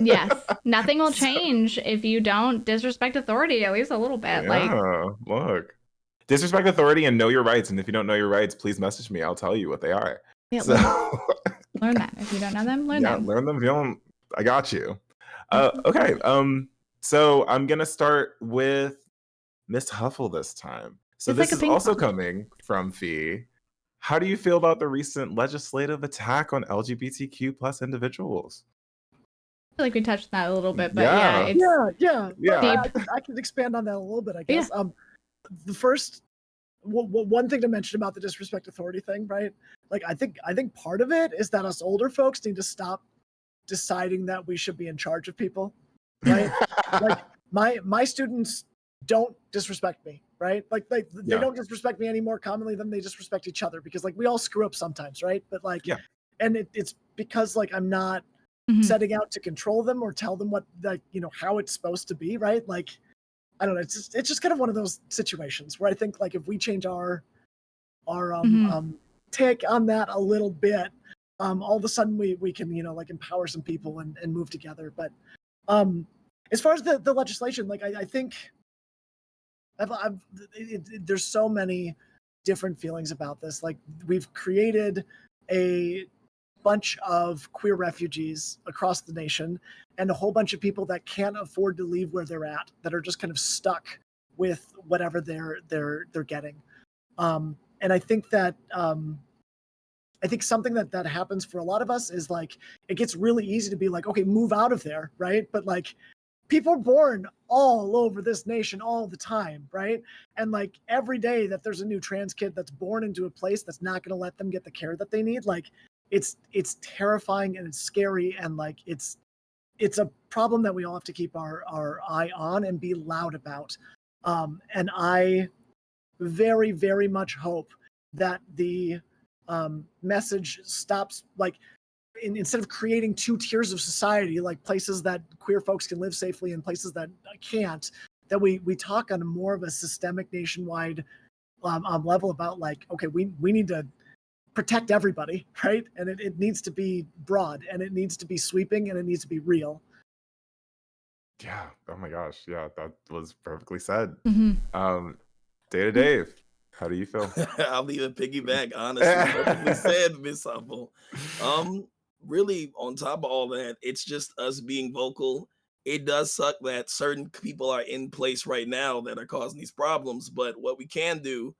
Yes. Nothing will change if you don't disrespect authority, at least a little bit. Yeah, look. Disrespect authority and know your rights. And if you don't know your rights, please message me. I'll tell you what they are. Yeah, so learn that. If you don't know them, learn them. Yeah, learn them. If you don't, I got you. Okay. So I'm gonna start with Ms. Huffle this time. So It's this like is also coming from Fee. How do you feel about the recent legislative attack on LGBTQ plus individuals? I feel like we touched on that a little bit, but yeah. I can expand on that a little bit, I guess. Yeah. The first one thing to mention about the disrespect authority thing, right? Like I think part of it is that us older folks need to stop deciding that we should be in charge of people, right? Like my students don't disrespect me, right? Like they don't disrespect me any more commonly than they disrespect each other, because like we all screw up sometimes, right? But like, and it's because like I'm not setting out to control them or tell them what, like, you know, how it's supposed to be, right? Like, I don't know. It's just kind of one of those situations where I think like if we change our take on that a little bit, all of a sudden we can, you know, like empower some people and move together. But as far as the legislation, like I think there's so many different feelings about this. Like we've created a bunch of queer refugees across the nation, and a whole bunch of people that can't afford to leave where they're at, that are just kind of stuck with whatever they're getting. And I think that I think something that happens for a lot of us is like it gets really easy to be like, okay, move out of there, right? But like people are born all over this nation all the time, right? And like every day that there's a new trans kid that's born into a place that's not going to let them get the care that they need, like it's terrifying and it's scary, and like it's a problem that we all have to keep our eye on and be loud about. And I very, very much hope that the message stops, like instead of creating two tiers of society, like places that queer folks can live safely and places that can't, that we talk on more of a systemic nationwide level about like, okay, we need to protect everybody, right? And it needs to be broad, and it needs to be sweeping, and it needs to be real. Yeah. Oh my gosh. Yeah, that was perfectly said. Mm-hmm. DataDave, how do you feel? I'll even piggyback, honestly. Perfectly said, Ms Huffle. Really, on top of all that, it's just us being vocal. It does suck that certain people are in place right now that are causing these problems, but what we can do,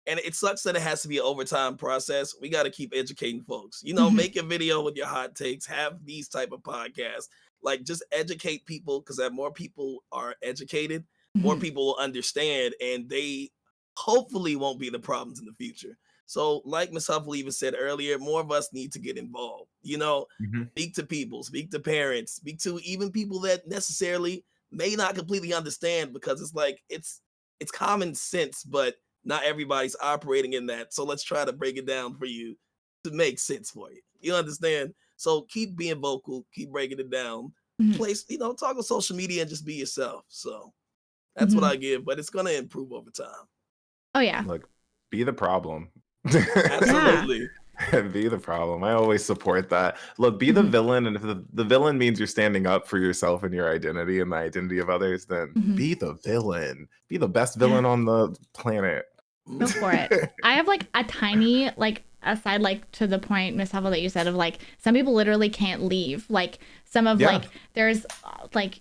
and it sucks that it has to be an overtime process. We got to keep educating folks. Make a video with your hot takes, have these type of podcasts, like just educate people, because as more people are educated, more people will understand, and they hopefully won't be the problems in the future. So, like Ms. Huffle even said earlier, more of us need to get involved. Mhm. Speak to people, speak to parents, speak to even people that necessarily may not completely understand, because it's like it's common sense, but not everybody's operating in that. So let's try to break it down for you to make sense for you. You understand? So keep being vocal, keep breaking it down. Place, talk on social media and just be yourself. So that's what I give, but it's gonna improve over time. Oh yeah. Look, be the problem. Absolutely. Be the problem. I always support that. Look, be the villain, and if the villain means you're standing up for yourself and your identity and the identity of others, then be the villain. Be the best villain on the planet. Go for it. I have like a tiny, like, aside, like, to the point, Miss Huffle, that you said of like some people literally can't leave. Like some of like there's like,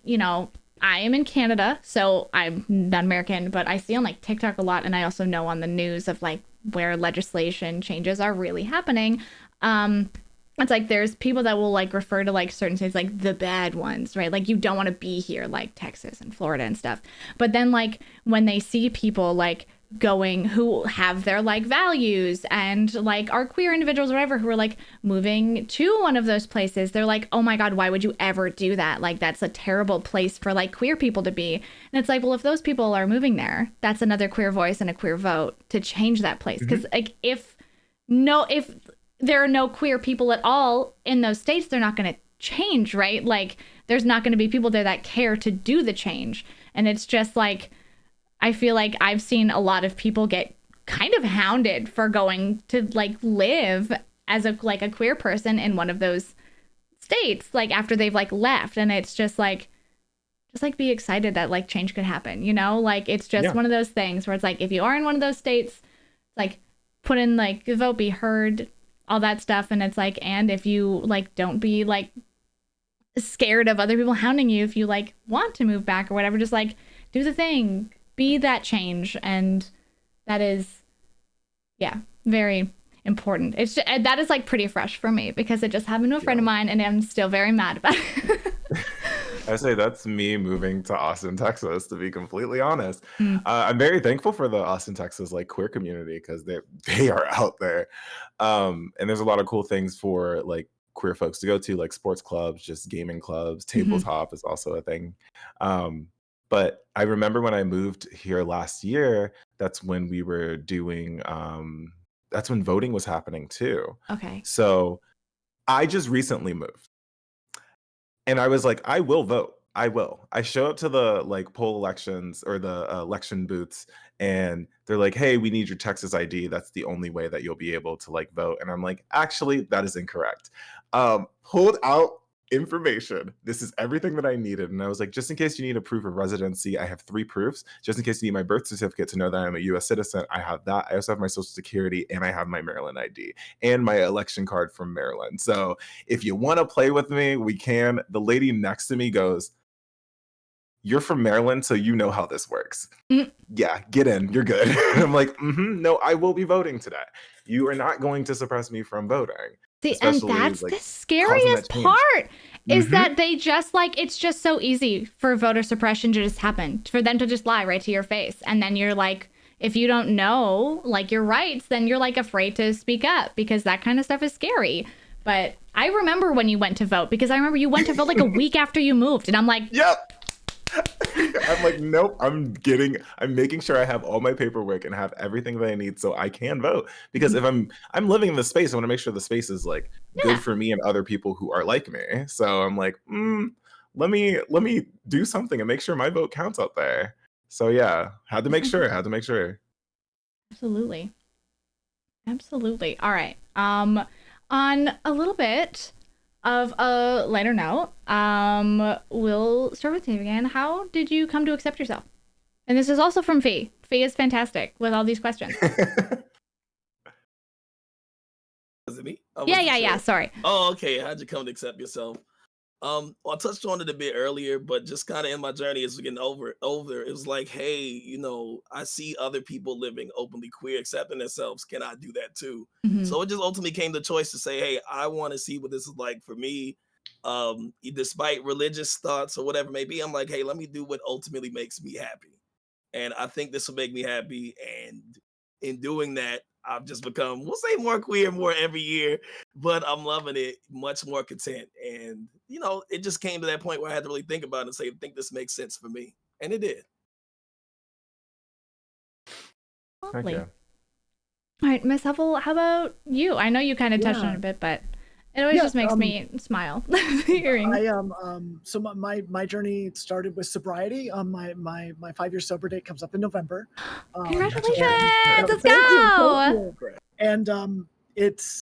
I am in Canada, so I'm not American, but I see on like TikTok a lot, and I also know on the news of like where legislation changes are really happening. It's like there's people that will like refer to like certain states like the bad ones, right? Like you don't want to be here, like Texas and Florida and stuff. But then like when they see people like going who have their like values and like are queer individuals or whatever, who are like moving to one of those places, they're like, oh my God, why would you ever do that? Like that's a terrible place for like queer people to be. And it's like, well, if those people are moving there, that's another queer voice and a queer vote to change that place. Because like if there are no queer people at all in those states, they're not going to change, right? Like there's not going to be people there that care to do the change. And it's just like, I feel like I've seen a lot of people get kind of hounded for going to like live as a queer person in one of those states, like after they've like left. And it's just like be excited that like change could happen, like it's just one of those things where it's like, if you are in one of those states, like put in like the vote, be heard, all that stuff. And it's like, and if you like, don't be like scared of other people hounding you, if you like want to move back or whatever, just like do the thing. Be that change, and that is, very important. It's just, that is like pretty fresh for me because it just happened to a friend of mine, and I'm still very mad about it. I say that's me moving to Austin, Texas, to be completely honest. I'm very thankful for the Austin, Texas like queer community, because they are out there, and there's a lot of cool things for like queer folks to go to, like sports clubs, just gaming clubs, tabletop is also a thing. But I remember when I moved here last year, that's when we were doing, that's when voting was happening too. Okay. So I just recently moved. And I was like, I will vote. I will. I show up to the like poll elections or the election booths, and they're like, hey, we need your Texas ID. That's the only way that you'll be able to like vote. And I'm like, actually, that is incorrect. Pulled out information. This is everything that I needed. And I was like, just in case you need a proof of residency, I have 3 proofs. Just in case you need my birth certificate to know that I'm a US citizen, I have that. I also have my social security, and I have my Maryland ID and my election card from Maryland. So if you want to play with me, we can. The lady next to me goes, you're from Maryland, so you know how this works. Yeah, get in. You're good. I'm like, no, I will be voting today. You are not going to suppress me from voting. See, and that's like the scariest part is that they just like, it's just so easy for voter suppression to just happen, for them to just lie right to your face. And then you're like, if you don't know like your rights, then you're like afraid to speak up, because that kind of stuff is scary. But I remember when you went to vote, because I remember you went to vote like a week after you moved, and I'm like, yep. I'm like, nope, I'm making sure I have all my paperwork and have everything that I need so I can vote. Because if I'm living in the space, I want to make sure the space is like good for me and other people who are like me. So I'm like, let me do something and make sure my vote counts out there. So yeah, had to make sure. Absolutely. Absolutely. All right. On a little bit of a lighter note, we'll start with Dave again. How did you come to accept yourself? And this is also from Fee. Fee is fantastic with all these questions. Was it me? Yeah. Sorry. Oh, okay. How'd you come to accept yourself? Well, I touched on it a bit earlier, but just kind of in my journey as we're getting older, it was like, hey, I see other people living openly queer, accepting themselves. Can I do that too? Mm-hmm. So it just ultimately came the choice to say, hey, I want to see what this is like for me. Despite religious thoughts or whatever it may be, I'm like, hey, let me do what ultimately makes me happy. And I think this will make me happy. And in doing that, I've just become, we'll say, more queer more every year, but I'm loving it, much more content. And, it just came to that point where I had to really think about it and say, I think this makes sense for me. And it did. Lovely. All right, Ms. Huffle, how about you? I know you kind of touched on it a bit, but it always just makes me smile hearing. So my journey started with sobriety. My 5-year sober date comes up in November. Congratulations! Let's go! And it's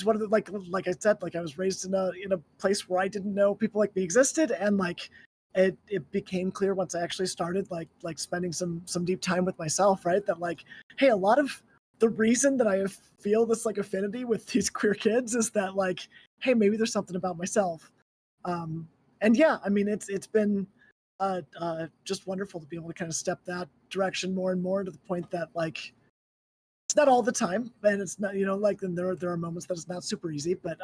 one of the like I said, like I was raised in a place where I didn't know people like me existed, and like it became clear once I actually started like spending some deep time with myself, right? That like, hey, a lot of the reason that I feel this like affinity with these queer kids is that like, hey, maybe there's something about myself. And yeah, I mean, it's been just wonderful to be able to kind of step that direction more and more, to the point that like, it's not all the time, and it's not, like, and there are moments that it's not super easy, but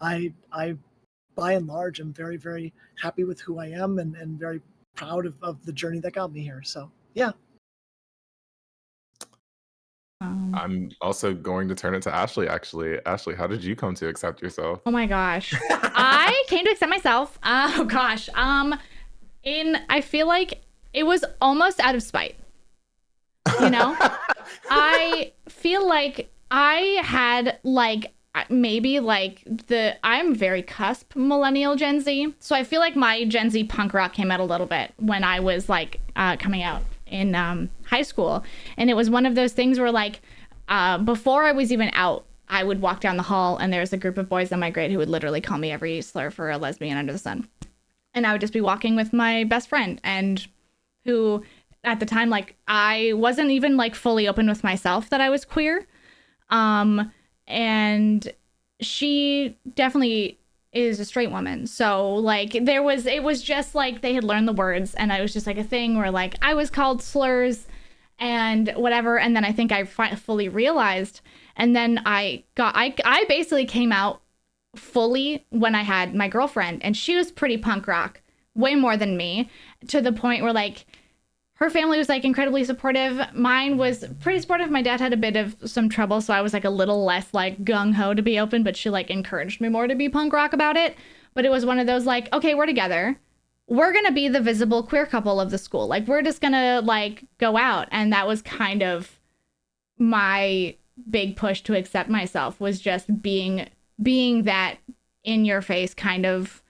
I by and large am very, very happy with who I am, and very proud of the journey that got me here. So yeah. I'm also going to turn it to Ashley, actually. Ashley, how did you come to accept yourself? Oh my gosh. I came to accept myself. Oh gosh. I feel like it was almost out of spite. I feel like I had like maybe like I'm very cusp millennial Gen Z. So I feel like my Gen Z punk rock came out a little bit when I was like coming out in high school. And it was one of those things where like before I was even out, I would walk down the hall and there was a group of boys in my grade who would literally call me every slur for a lesbian under the sun. And I would just be walking with my best friend, and who at the time, like, I wasn't even like fully open with myself that I was queer. And she definitely is a straight woman. So like it was just like they had learned the words, and it was just like a thing where like I was called slurs and whatever. And then I think I fully realized, and then I basically came out fully when I had my girlfriend, and she was pretty punk rock, way more than me, to the point where like her family was like incredibly supportive. Mine was pretty supportive. My dad had a bit of some trouble, so I was like a little less like gung-ho to be open, but she like encouraged me more to be punk rock about it. But it was one of those like, okay, we're together. We're going to be the visible queer couple of the school. Like, we're just going to like go out. And that was kind of my big push to accept myself, was just being that in your face kind of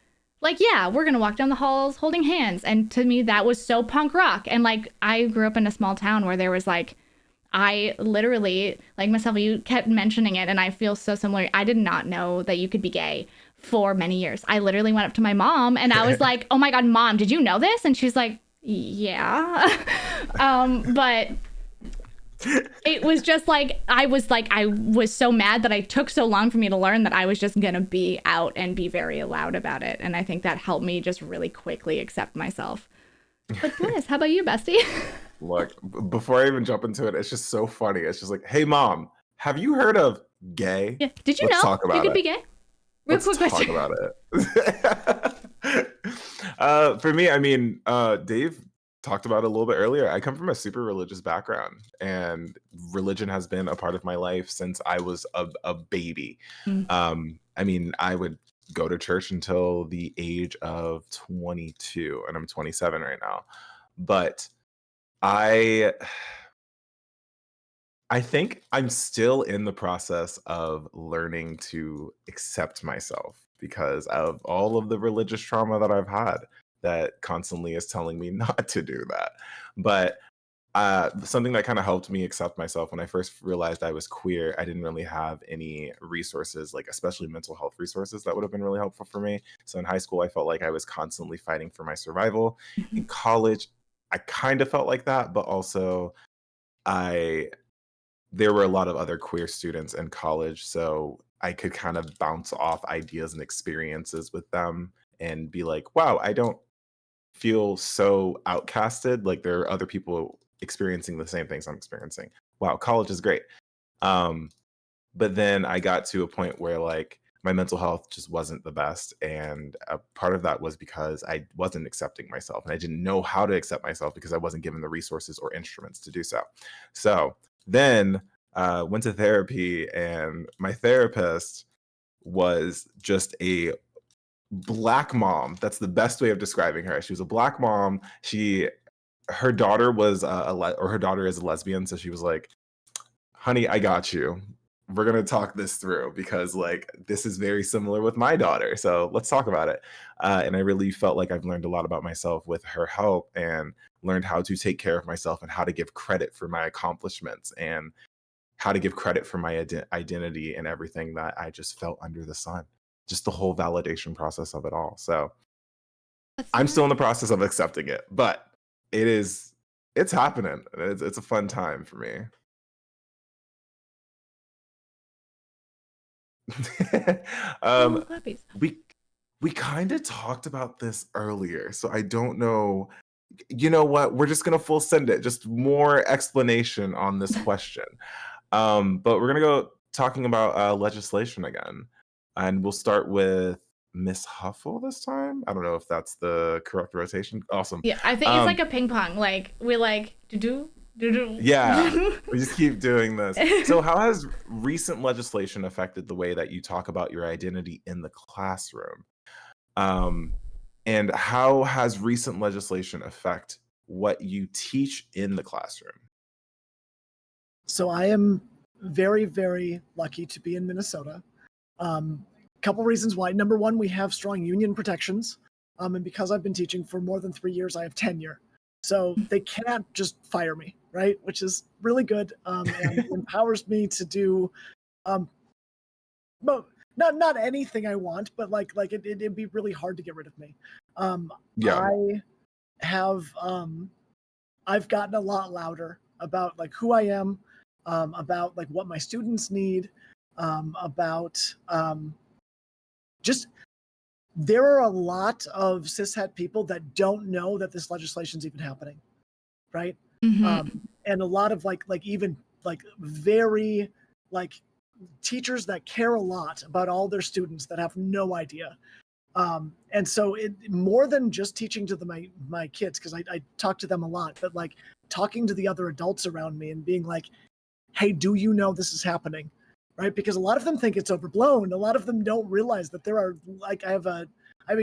like, yeah, we're gonna walk down the halls holding hands. And to me, that was so punk rock. And like, I grew up in a small town where there was like, I literally, like myself, you kept mentioning it, and I feel so similar. I did not know that you could be gay for many years. I literally went up to my mom and I was like, oh my God, Mom, did you know this? And she's like, yeah. But it was just like, I was so mad that it took so long for me to learn that I was just gonna be out and be very loud about it. And I think that helped me just really quickly accept myself. But Blizz, how about you, bestie? Look, before I even jump into it, it's just so funny. It's just like, hey Mom, have you heard of gay? Yeah. Did you know you could be gay? Real quick question. Talk about it. For me, I mean, Dave talked about it a little bit earlier. I come from a super religious background, and religion has been a part of my life since I was a baby. I mean, I would go to church until the age of 22, and I'm 27 right now. But I think I'm still in the process of learning to accept myself because of all of the religious trauma that I've had that constantly is telling me not to do that. But Something that kind of helped me accept myself when I first realized I was queer, I didn't really have any resources, like especially mental health resources that would have been really helpful for me. So in high school, I felt like I was constantly fighting for my survival. In college, I kind of felt like that, but also I there were a lot of other queer students in college, so I could kind of bounce off ideas and experiences with them and be like, wow, I don't feel so outcasted. Like there are other people experiencing the same things I'm experiencing. Wow, college is great. Um, but then I got to a point where like my mental health just wasn't the best. And a part of that was because I wasn't accepting myself and I didn't know how to accept myself because I wasn't given the resources or instruments to do so. So then went to therapy, and my therapist was just a black mom. That's the best way of describing her. She was a black mom. Her daughter was her daughter is a lesbian, so she was like, "Honey, I got you. We're gonna talk this through because like this is very similar with my daughter. So let's talk about it." And I really felt like I've learned a lot about myself with her help, and learned how to take care of myself and how to give credit for my accomplishments and how to give credit for my identity and everything that I just felt under the sun. Just the whole validation process of it all. So That's I'm still in the nice. process of accepting it, but it's happening. It's a fun time for me. um, Oh, puppies. we we kind of talked about this earlier, so I don't know. You know what? We're just gonna full send it. Just more explanation on this question. But we're gonna go talking about legislation again, and we'll start with Miss Huffle this time. I don't know if that's the correct rotation. Awesome. Yeah, I think it's Um, like a ping pong. Like we like do yeah, do. we just keep doing this. So, how has recent legislation affected the way that you talk about your identity in the classroom? Um, and how has recent legislation affect what you teach in the classroom? So I am very, very lucky to be in Minnesota. Couple reasons why. Number one, we have strong union protections. And because I've been teaching for more than 3 years, I have tenure. So they can't just fire me, right? Which is really good, and empowers me to do, um, well, not anything I want, but it'd be really hard to get rid of me. Yeah. I have I've gotten a lot louder about like who I am, about like what my students need, about just there are a lot of cishet people that don't know that this legislation is even happening, right? Mhm. And a lot of even like very like teachers that care a lot about all their students that have no idea. And so it more than just teaching to my kids, because I talk to them a lot, but like talking to the other adults around me and being like, hey, do you know this is happening? Right? Because a lot of them think it's overblown. A lot of them don't realize that there are like I have a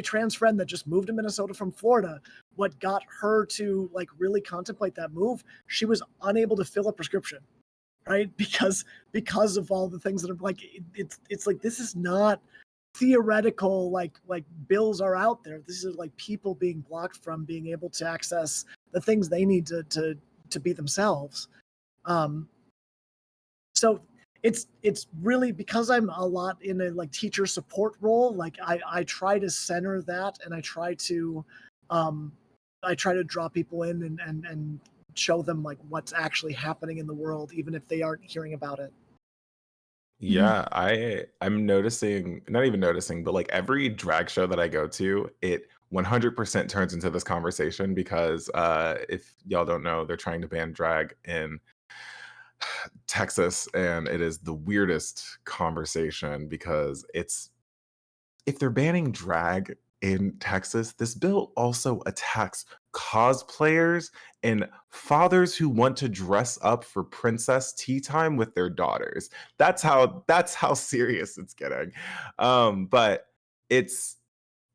trans friend that just moved to Minnesota from Florida. What got her to like really contemplate that move, she was unable to fill a prescription, right? Because of all the things that are like it's like this is not theoretical like bills are out there. This is like people being blocked from being able to access the things they need to be themselves. Um, so it's really because I'm a lot in a like teacher support role. Like I try to center that, and um, I try to draw people in and show them like what's actually happening in the world, even if they aren't hearing about it. Mhm. Yeah, I'm noticing, not even noticing, but like every drag show that I go to, it 100% turns into this conversation because if y'all don't know, they're trying to ban drag in Texas, and it is the weirdest conversation because it's if they're banning drag in Texas, this bill also attacks cosplayers and fathers who want to dress up for princess tea time with their daughters. That's how serious it's getting. But it's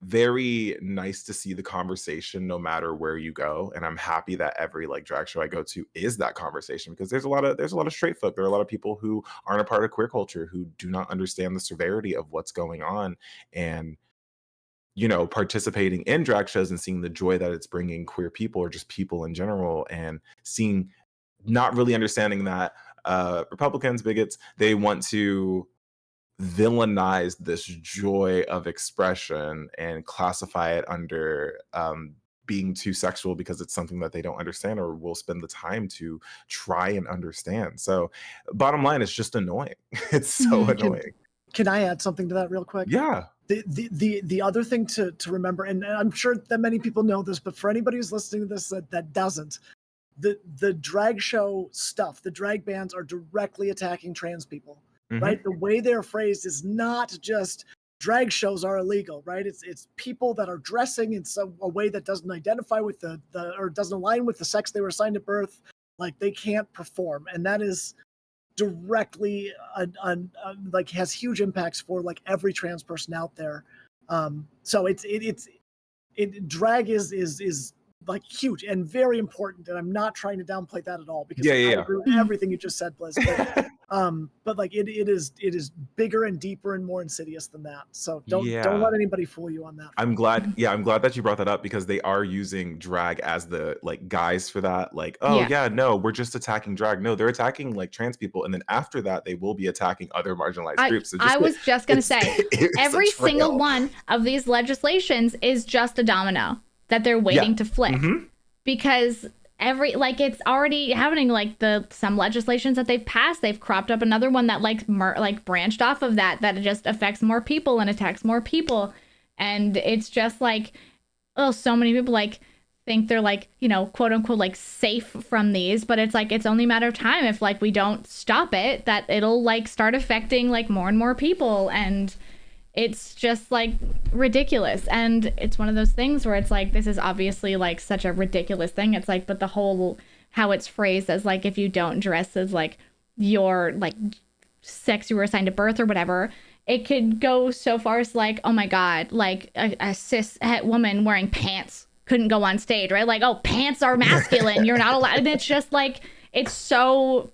very nice to see the conversation no matter where you go, and I'm happy that every like drag show I go to is that conversation because there's a lot of straight folk. There are a lot of people who aren't a part of queer culture who do not understand the severity of what's going on, and participating in drag shows and seeing the joy that it's bringing queer people or just people in general, and seeing not really understanding that Republicans, bigots, they want to villainize this joy of expression and classify it under being too sexual because it's something that they don't understand or will spend the time to try and understand. So bottom line, it's just annoying. It's so annoying. Can I add something to that real quick? Yeah. The other thing to remember, and I'm sure that many people know this, but for anybody who's listening to this that doesn't, the drag show stuff, the drag bans are directly attacking trans people, right? The way they're phrased is not just drag shows are illegal, right? It's people that are dressing in a way that doesn't identify with the or doesn't align with the sex they were assigned at birth, like they can't perform, and that is directly like has huge impacts for like every trans person out there. So drag is like huge and very important, and I'm not trying to downplay that at all, because I agree with everything you just said, Blizz. But like it is bigger and deeper and more insidious than that. So don't let anybody fool you on that. I'm glad that you brought that up, because they are using drag as the like guise for that. Like, no, we're just attacking drag. No, they're attacking like trans people, and then after that, they will be attacking other marginalized groups. So I was just gonna say, every single one of these legislations is just a domino that they're waiting to flip, because it's already happening. Like some legislations that they've passed, they've cropped up another one that like branched off of that it just affects more people and attacks more people. And it's just like, so many people like think they're like, quote unquote, like safe from these, but it's like, it's only a matter of time if like we don't stop it, that it'll like start affecting like more and more people. And it's just like ridiculous. And it's one of those things where it's like, this is obviously like such a ridiculous thing. It's like, but the whole, how it's phrased as like, if you don't dress as like your like sex you were assigned at birth or whatever, it could go so far as like, oh my God, like a cis woman wearing pants couldn't go on stage, right? Like, oh, pants are masculine, you're not allowed. And it's just like, it's so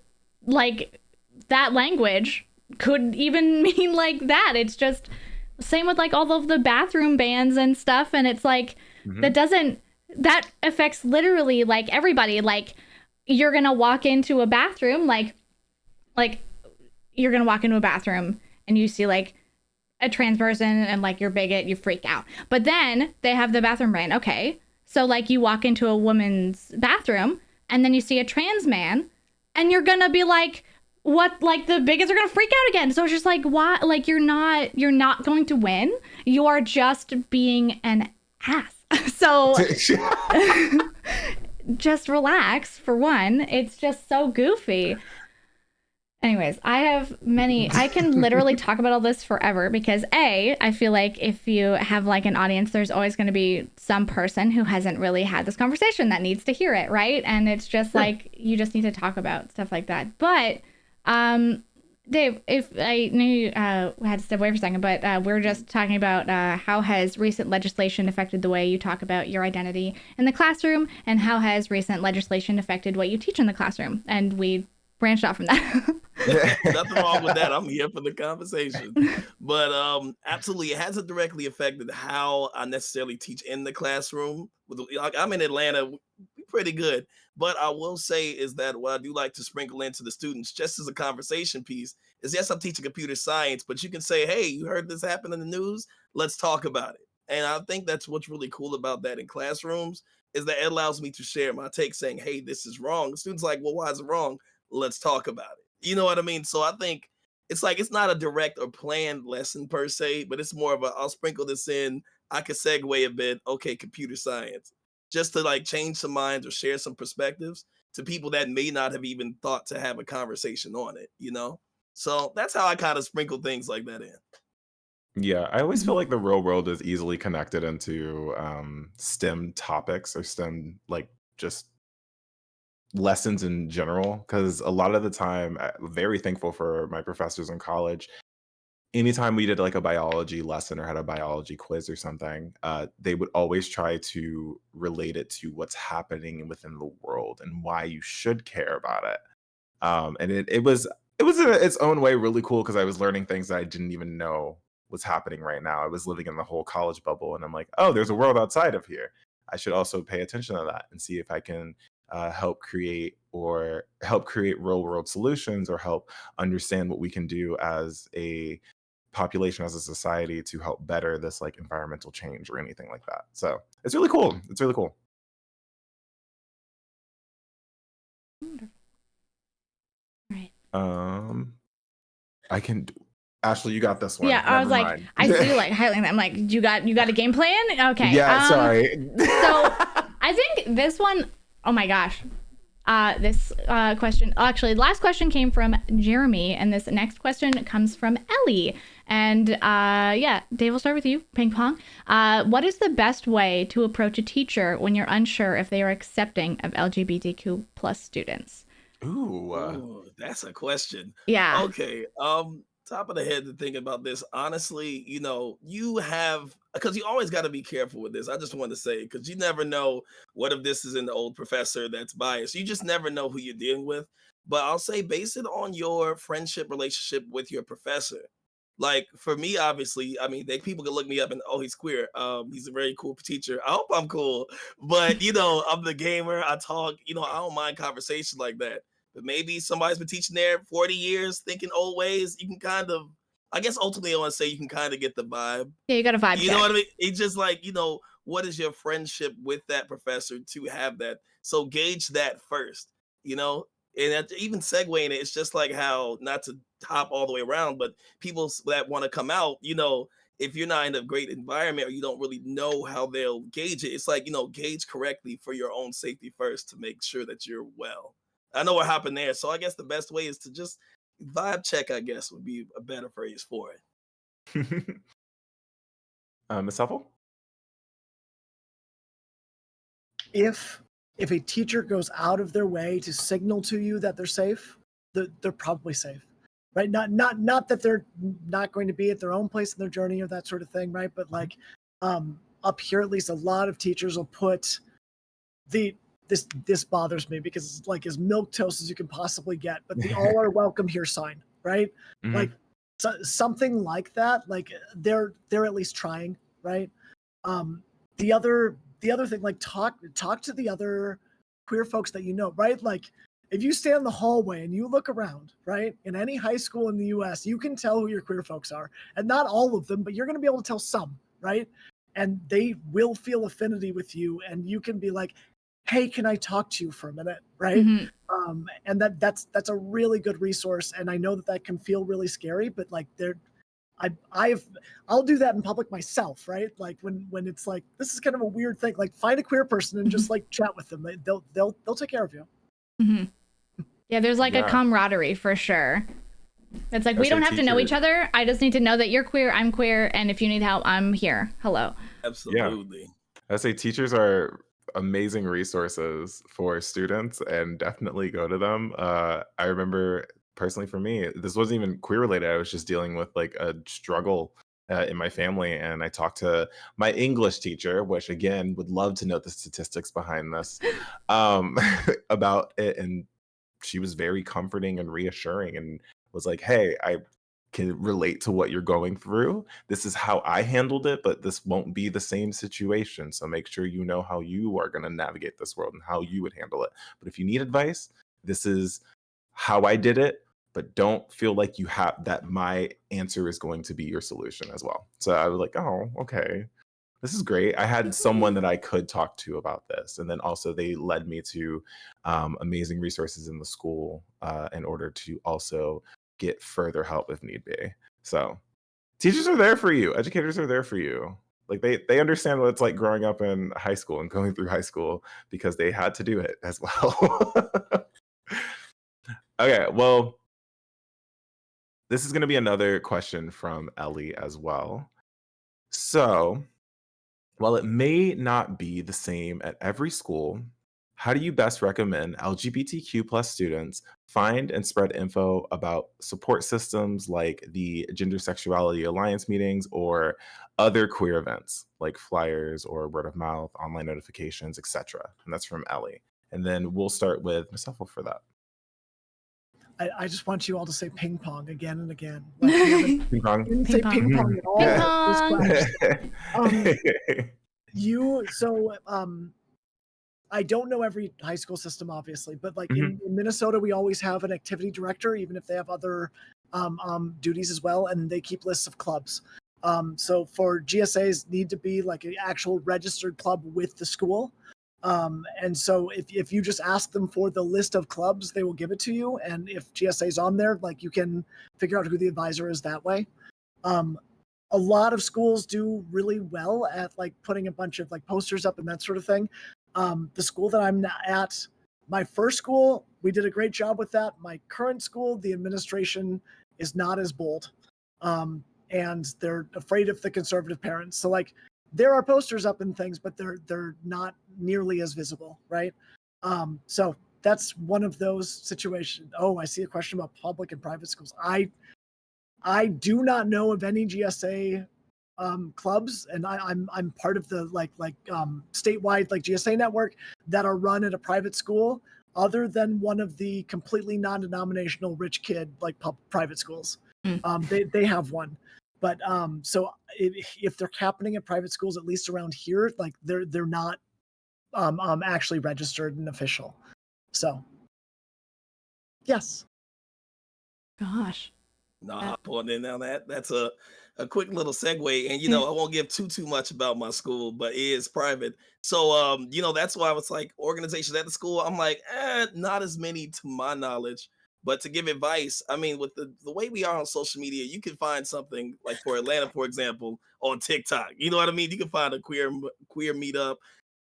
like that language could even mean like that. It's just same with like all of the bathroom bans and stuff. And it's like, that affects literally like everybody. Like you're going to walk into a bathroom, like you're going to walk into a bathroom and you see like a trans person and like you're bigot, you freak out. But then they have the bathroom ban. Okay. So like you walk into a woman's bathroom and then you see a trans man and you're going to be like, what, like the bigots are gonna freak out again. So it's just like, why? Like you're not going to win. You are just being an ass. So just relax, for one. It's just so goofy. Anyways, I can literally talk about all this forever, because I feel like if you have like an audience, there's always going to be some person who hasn't really had this conversation that needs to hear it, right? And it's just like, you just need to talk about stuff like that. But Dave, if I knew you had to step away for a second, but we're just talking about how has recent legislation affected the way you talk about your identity in the classroom, and how has recent legislation affected what you teach in the classroom? And we branched off from that. Nothing wrong with that. I'm here for the conversation. But absolutely, it hasn't directly affected how I necessarily teach in the classroom. I'm in Atlanta, we're pretty good. But I will say is that what I do like to sprinkle into the students, just as a conversation piece, is yes, I'm teaching computer science, but you can say, hey, you heard this happen in the news? Let's talk about it. And I think that's what's really cool about that in classrooms, is that it allows me to share my take saying, hey, this is wrong. The student's like, well, why is it wrong? Let's talk about it. You know what I mean? So I think it's like, it's not a direct or planned lesson per se, but it's more of I'll sprinkle this in. I could segue a bit. Okay, computer science. Just to like change some minds or share some perspectives to people that may not have even thought to have a conversation on it, So that's how I kind of sprinkle things like that in. Yeah, I always feel like the real world is easily connected into STEM topics, or STEM, like just lessons in general, because a lot of the time, I'm very thankful for my professors in college. Anytime we did like a biology lesson or had a biology quiz or something, they would always try to relate it to what's happening within the world and why you should care about it. And it was in its own way really cool, because I was learning things that I didn't even know was happening right now. I was living in the whole college bubble, and I'm like, oh, there's a world outside of here. I should also pay attention to that and see if I can help create real world solutions, or help understand what we can do as a population, as a society, to help better this like environmental change or anything like that. So it's really cool. It's really cool. Right. I can Ashley, you got this one. Yeah, I was like, mind. I see like highlighting that. I'm like, you got a game plan? Okay. Yeah, sorry. So I think this one, oh my gosh. This question, actually, the last question came from Jeremy, and this next question comes from Ellie. And yeah, Dave, we'll start with you. Ping pong. What is the best way to approach a teacher when you're unsure if they are accepting of LGBTQ plus students? Ooh, that's a question. Yeah. Okay. Top of the head to think about this. Honestly, you have, because you always got to be careful with this. I just want to say, because you never know what if this is an old professor that's biased. You just never know who you're dealing with. But I'll say, base it on your friendship relationship with your professor. Like for me, obviously, I mean, people can look me up and he's queer. He's a very cool teacher. I hope I'm cool, but I'm the gamer. I talk. I don't mind conversation like that. But maybe somebody's been teaching there 40 years, thinking old ways. You can kind of, I guess, ultimately, I want to say you can kind of get the vibe. Yeah, you got a vibe. You know what I mean? It's just like, what is your friendship with that professor to have that? So gauge that first. And even segueing it, it's just like how, not to hop all the way around, but people that want to come out, if you're not in a great environment or you don't really know how they'll gauge it, it's like, gauge correctly for your own safety first to make sure that you're well. I know what happened there. So I guess the best way is to just vibe check, I guess, would be a better phrase for it. Ms. Huffle? If a teacher goes out of their way to signal to you that they're safe, they're probably safe, right? Not that they're not going to be at their own place in their journey or that sort of thing, right? But like up here, at least a lot of teachers will put this bothers me because it's like as milquetoast as you can possibly get, but the all are welcome here sign, right? Mm-hmm. Like something like that, like they're at least trying, right? The other thing, like talk to the other queer folks that right? Like if you stand in the hallway and you look around, right, in any high school in the US, you can tell who your queer folks are, and not all of them, but you're going to be able to tell some, right? And they will feel affinity with you, and you can be like, hey, can I talk to you for a minute, right? Mm-hmm. And that's a really good resource, and I know that can feel really scary, but like I'll do that in public myself, right? Like when it's like, this is kind of a weird thing, like find a queer person and just like chat with them. They'll take care of you. Mm-hmm. Yeah, there's like a camaraderie for sure. It's like, we don't have to know each other. I just need to know that you're queer, I'm queer, and if you need help, I'm here. Hello. Absolutely. Yeah. I say teachers are amazing resources for students, and definitely go to them. I remember personally, for me, this wasn't even queer related. I was just dealing with like a struggle in my family, and I talked to my English teacher, which again would love to know the statistics behind this, about it, and she was very comforting and reassuring, and was like, hey, I can relate to what you're going through. This is how I handled it, but this won't be the same situation. So make sure you know how you are going to navigate this world and how you would handle it. But if you need advice, this is how I did it, but don't feel like you have that my answer is going to be your solution as well. So I was like, oh, okay, this is great. I had someone that I could talk to about this. And then also they led me to amazing resources in the school in order to also get further help if need be. So teachers are there for you. Educators are there for you. Like they understand what it's like growing up in high school and going through high school, because they had to do it as well. Okay, well, this is going to be another question from Ellie as well. So, while it may not be the same at every school, how do you best recommend LGBTQ plus students find and spread info about support systems like the Gender Sexuality Alliance meetings or other queer events like flyers or word of mouth, online notifications, etc.? And that's from Ellie. And then we'll start with Ms. Huffle for that. I just want you all to say ping pong again and again. Like, ping pong. You didn't say ping pong at all. Yeah. I don't know every high school system, obviously, but like Mhm. in Minnesota, we always have an activity director, even if they have other duties as well, and they keep lists of clubs. So for GSAs, need to be like an actual registered club with the school. And so if you just ask them for the list of clubs, they will give it to you. And if GSA is on there, like you can figure out who the advisor is that way. A lot of schools do really well at like putting a bunch of like posters up and that sort of thing. The school that I'm at, my first school, we did a great job with that. My current school, the administration is not as bold. And they're afraid of the conservative parents. So like there are posters up and things, but they're not nearly as visible, right? So that's one of those situations. Oh, I see a question about public and private schools. I do not know of any GSA clubs, and I'm part of the statewide like GSA network that are run at a private school, other than one of the completely non-denominational rich kid like private schools. They have one, but so if they're happening at private schools, at least around here, like they're not actually registered and official. So yes. Gosh. Nah, pulling in on that. That's a quick little segue. And I won't give too much about my school, but it is private. So that's why I was like organizations at the school. I'm like, not as many to my knowledge. But to give advice, I mean, with the way we are on social media, you can find something like for Atlanta, for example, on TikTok. You know what I mean? You can find a queer meetup,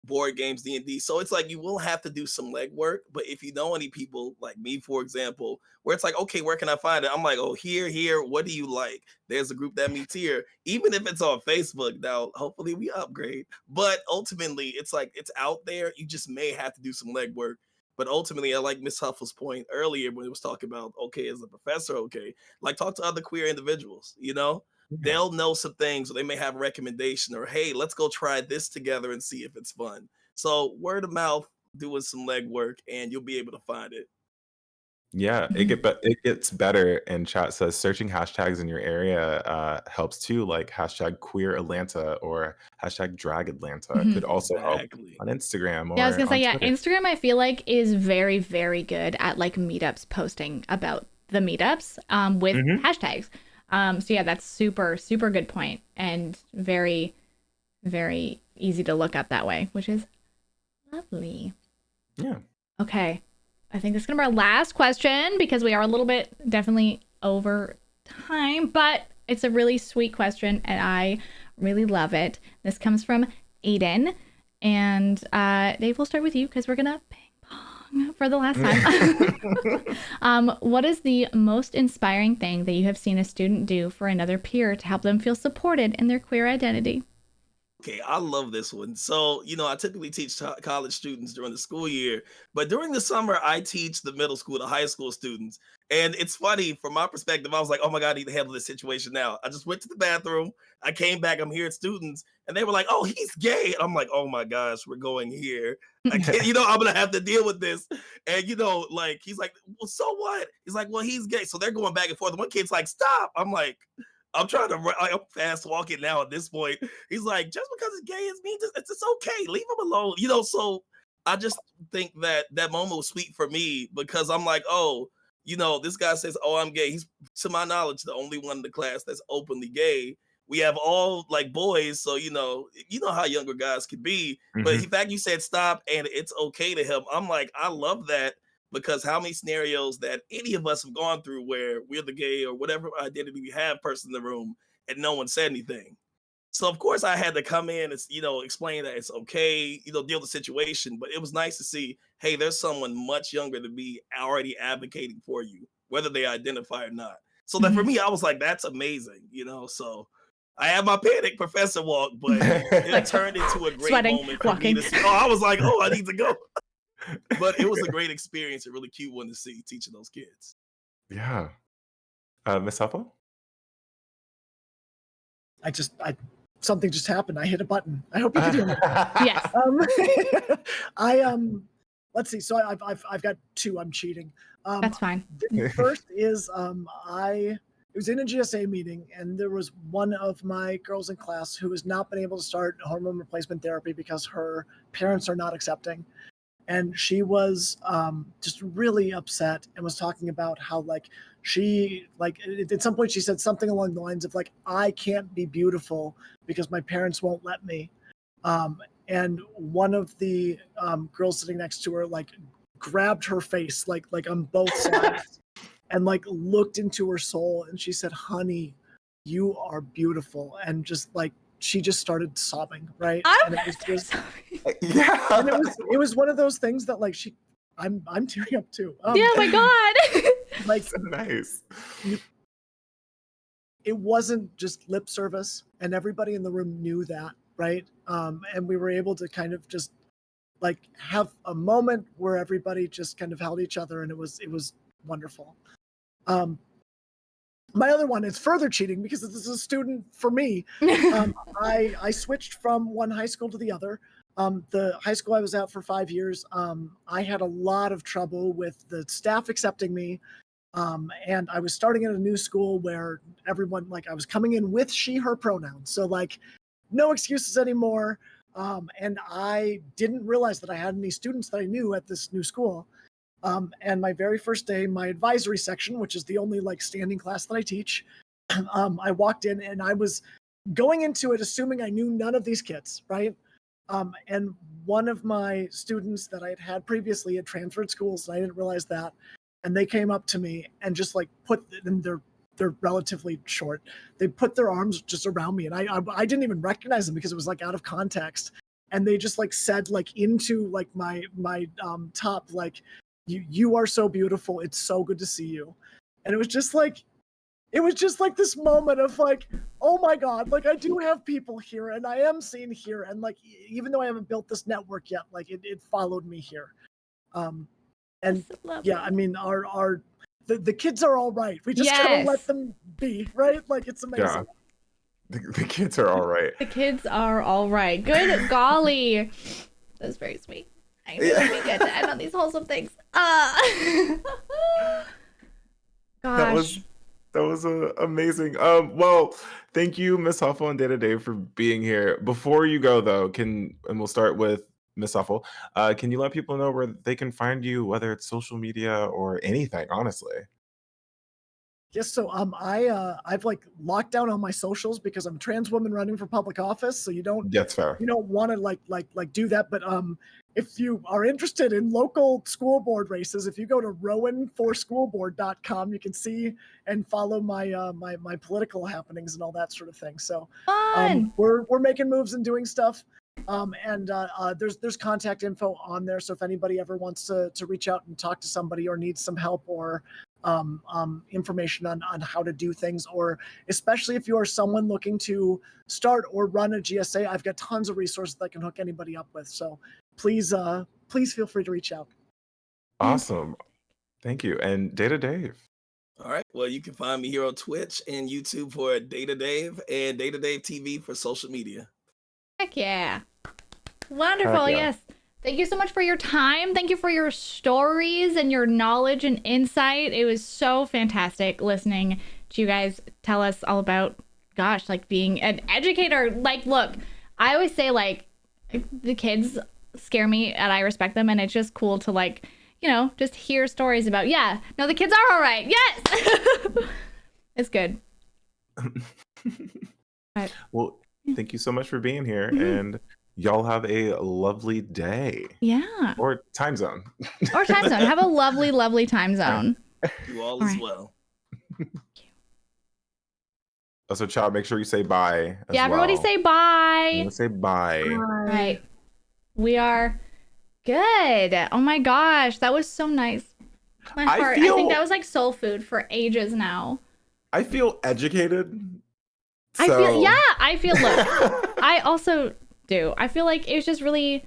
board games, D&D. So it's like you will have to do some legwork. But if you know any people like me, for example, where it's like, okay, where can I find it? I'm like, oh, here. What do you like? There's a group that meets here. Even if it's on Facebook, now hopefully we upgrade. But ultimately, it's like it's out there. You just may have to do some legwork. But ultimately, I like Ms. Huffle's point earlier when it was talking about, okay, as a professor, okay, like talk to other queer individuals, they'll know some things, or they may have a recommendation, or hey, let's go try this together and see if it's fun. So word of mouth, doing some legwork, and you'll be able to find it. Yeah, it gets better. And chat says searching hashtags in your area helps too, like hashtag queer Atlanta or hashtag drag Atlanta could also help Exactly. on Instagram or Yeah, I was gonna say, on Twitter. Instagram I feel like is very, very good at like meetups posting about the meetups with hashtags. So yeah, that's super, super good point, and very, very easy to look up that way, which is lovely. Yeah. Okay. I think this is gonna be our last question because we are a little bit definitely over time, but it's a really sweet question and I really love it. This comes from Aiden, and Dave, we'll start with you because we're gonna ping pong for the last time. What is the most inspiring thing that you have seen a student do for another peer to help them feel supported in their queer identity? Okay, I love this one. So, I typically teach college students during the school year, but during the summer, I teach the middle school to high school students. And it's funny from my perspective, I was like, oh my God, I need to handle this situation now. I just went to the bathroom. I came back, I'm here at students, and they were like, oh, he's gay. And I'm like, oh my gosh, we're going here. I can't, I'm going to have to deal with this. And, like, he's like, well, so what? He's like, well, he's gay. So they're going back and forth. One kid's like, stop. I'm like, I'm trying to I'm fast walking now at this point. He's like, just because it's gay is mean it's okay. Leave him alone. So I just think that moment was sweet for me because I'm like, oh, this guy says, oh, I'm gay. He's, to my knowledge, the only one in the class that's openly gay. We have all like boys, so you know how younger guys can be. But in fact, you said stop and it's okay to him. I'm like, I love that. Because how many scenarios that any of us have gone through where we're the gay or whatever identity we have person in the room and no one said anything. So of course I had to come in and explain that it's okay, deal with the situation. But it was nice to see, hey, there's someone much younger than me already advocating for you, whether they identify or not. So that for me, I was like, that's amazing, So I had my panic professor walk, but it turned into a great moment for me to see. Oh, I was like, oh, I need to go. But it was a great experience, a really cute one to see teaching those kids. Yeah. Ms. Huffle? Something just happened. I hit a button. I hope you can hear me. Yes. Let's see. So I've got two. I'm cheating. That's fine. The first is it was in a GSA meeting, and there was one of my girls in class who has not been able to start hormone replacement therapy because her parents are not accepting. and she was just really upset and was talking about how like she like at some point she said something along the lines of like, I can't be beautiful because my parents won't let me. And one of the girls sitting next to her like grabbed her face like on both sides and like looked into her soul, and she said, honey, you are beautiful. And just like she just started sobbing, right? And it was just Yeah. and it was one of those things that like I'm tearing up too. Yeah, oh my God. Like So nice. It wasn't just lip service, and everybody in the room knew that, right? And we were able to kind of just like have a moment where everybody just kind of held each other, and it was wonderful. My other one is further cheating because this is a student for me. I switched from one high school to the other. The high school I was at for 5 years, I had a lot of trouble with the staff accepting me. And I was starting at a new school where everyone, like I was coming in with she, her pronouns. So like no excuses anymore. And I didn't realize that I had any students that I knew at this new school. And my very first day, my advisory section, which is the only like standing class that I teach, I walked in and I was going into it assuming I knew none of these kids, right? And one of my students that I had had previously had transferred schools, and I didn't realize that. And they came up to me and just like put, and they're relatively short. They put their arms just around me, and I didn't even recognize them because it was like out of context. And they just like said like into like my top, like, you are so beautiful. It's so good to see you. And it was just like this moment of like, oh my God, like I do have people here and I am seen here. And like, even though I haven't built this network yet, like it followed me here. And yeah, I mean, the kids are all right. We just gotta let them be, right? Like it's amazing. Yeah. The kids are all right. The kids are all right. Good golly. That's very sweet. I knew it would be good to end on these wholesome things. Gosh. That was amazing. Well, thank you, Ms. Huffle and DataDave, for being here. Before you go, though, and we'll start with Ms. Huffle. Can you let people know where they can find you, whether it's social media or anything, honestly? Yes, so I've like locked down all my socials because I'm a trans woman running for public office. So That's fair. You don't want to like do that. But if you are interested in local school board races, if you go to rowanforschoolboard.com, you can see and follow my my political happenings and all that sort of thing. So we're making moves and doing stuff. And there's contact info on there. So if anybody ever wants to reach out and talk to somebody or needs some help or information on how to do things, or especially if you are someone looking to start or run a GSA, I've got tons of resources that I can hook anybody up with. So please feel free to reach out. Awesome. Thank you. And DataDave. All right. Well, you can find me here on Twitch and YouTube for DataDave and DataDave TV for social media. Heck yeah. Wonderful. Heck yeah. Yes. Thank you so much for your time. Thank you for your stories and your knowledge and insight. It was so fantastic listening to you guys tell us all about, gosh, like being an educator. Like, look, I always say like the kids scare me and I respect them. And it's just cool to like, you know, just hear stories about, yeah, no, the kids are all right. Yes. It's good. Right. Well, thank you so much for being here. And y'all have a lovely day. Yeah. Or time zone. Or time zone. Have a lovely, lovely time zone. You all as well. Also, child, make sure you say bye. Yeah, everybody say bye. Say bye. All right. We are good. Oh my gosh. That was so nice. My heart. I think that was like soul food for ages now. I feel educated. I feel, look, I also do. I feel like it was just really,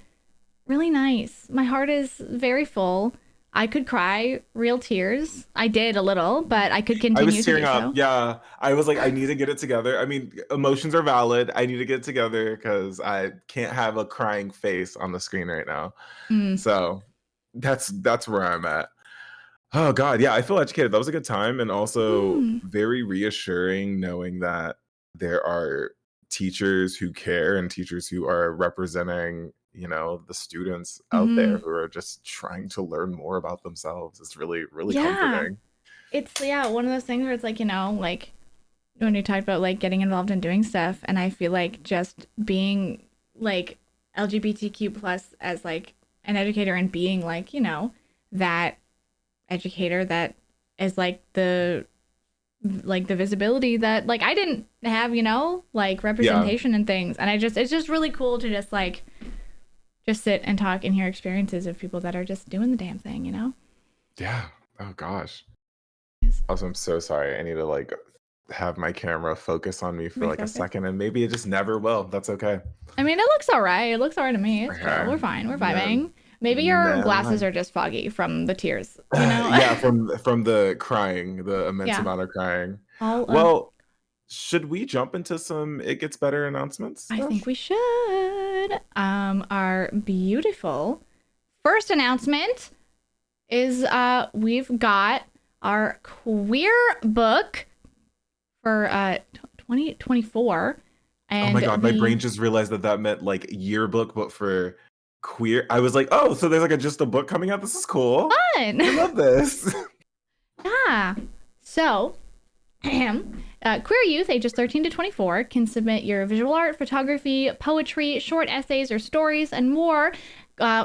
really nice. My heart is very full. I could cry real tears. I did a little, but I could continue. I was tearing up. Yeah. I was like, I need to get it together. I mean, emotions are valid. I need to get it together because I can't have a crying face on the screen right now. So that's where I'm at. Oh God. Yeah. I feel educated. That was a good time. And also very reassuring knowing that there are teachers who care and teachers who are representing, the students out there who are just trying to learn more about themselves. It's really, really comforting. It's one of those things where it's like, like when you talked about like getting involved in doing stuff, and I feel like just being like LGBTQ plus as like an educator and being like, that educator that is like the visibility that like I didn't have, like representation and things. And it's just really cool to just like just sit and talk and hear experiences of people that are just doing the damn thing, Yeah. Oh gosh. Also, I'm so sorry. I need to like have my camera focus on me for like a second, and maybe it just never will. That's okay. I mean, it looks all right. It looks all right to me. It's chill. We're fine. We're vibing. Maybe your glasses are just foggy from the tears, Yeah, from the crying, the immense amount of crying. Well, should we jump into some It Gets Better announcements? I think we should. Our beautiful first announcement is we've got our queer book for 2024. And oh my god, my brain just realized that meant like yearbook, but for queer. I was like, oh, so there's like just a book coming out. This is cool. Fun. I love this. Yeah. So, queer youth ages 13 to 24 can submit your visual art, photography, poetry, short essays, or stories, and more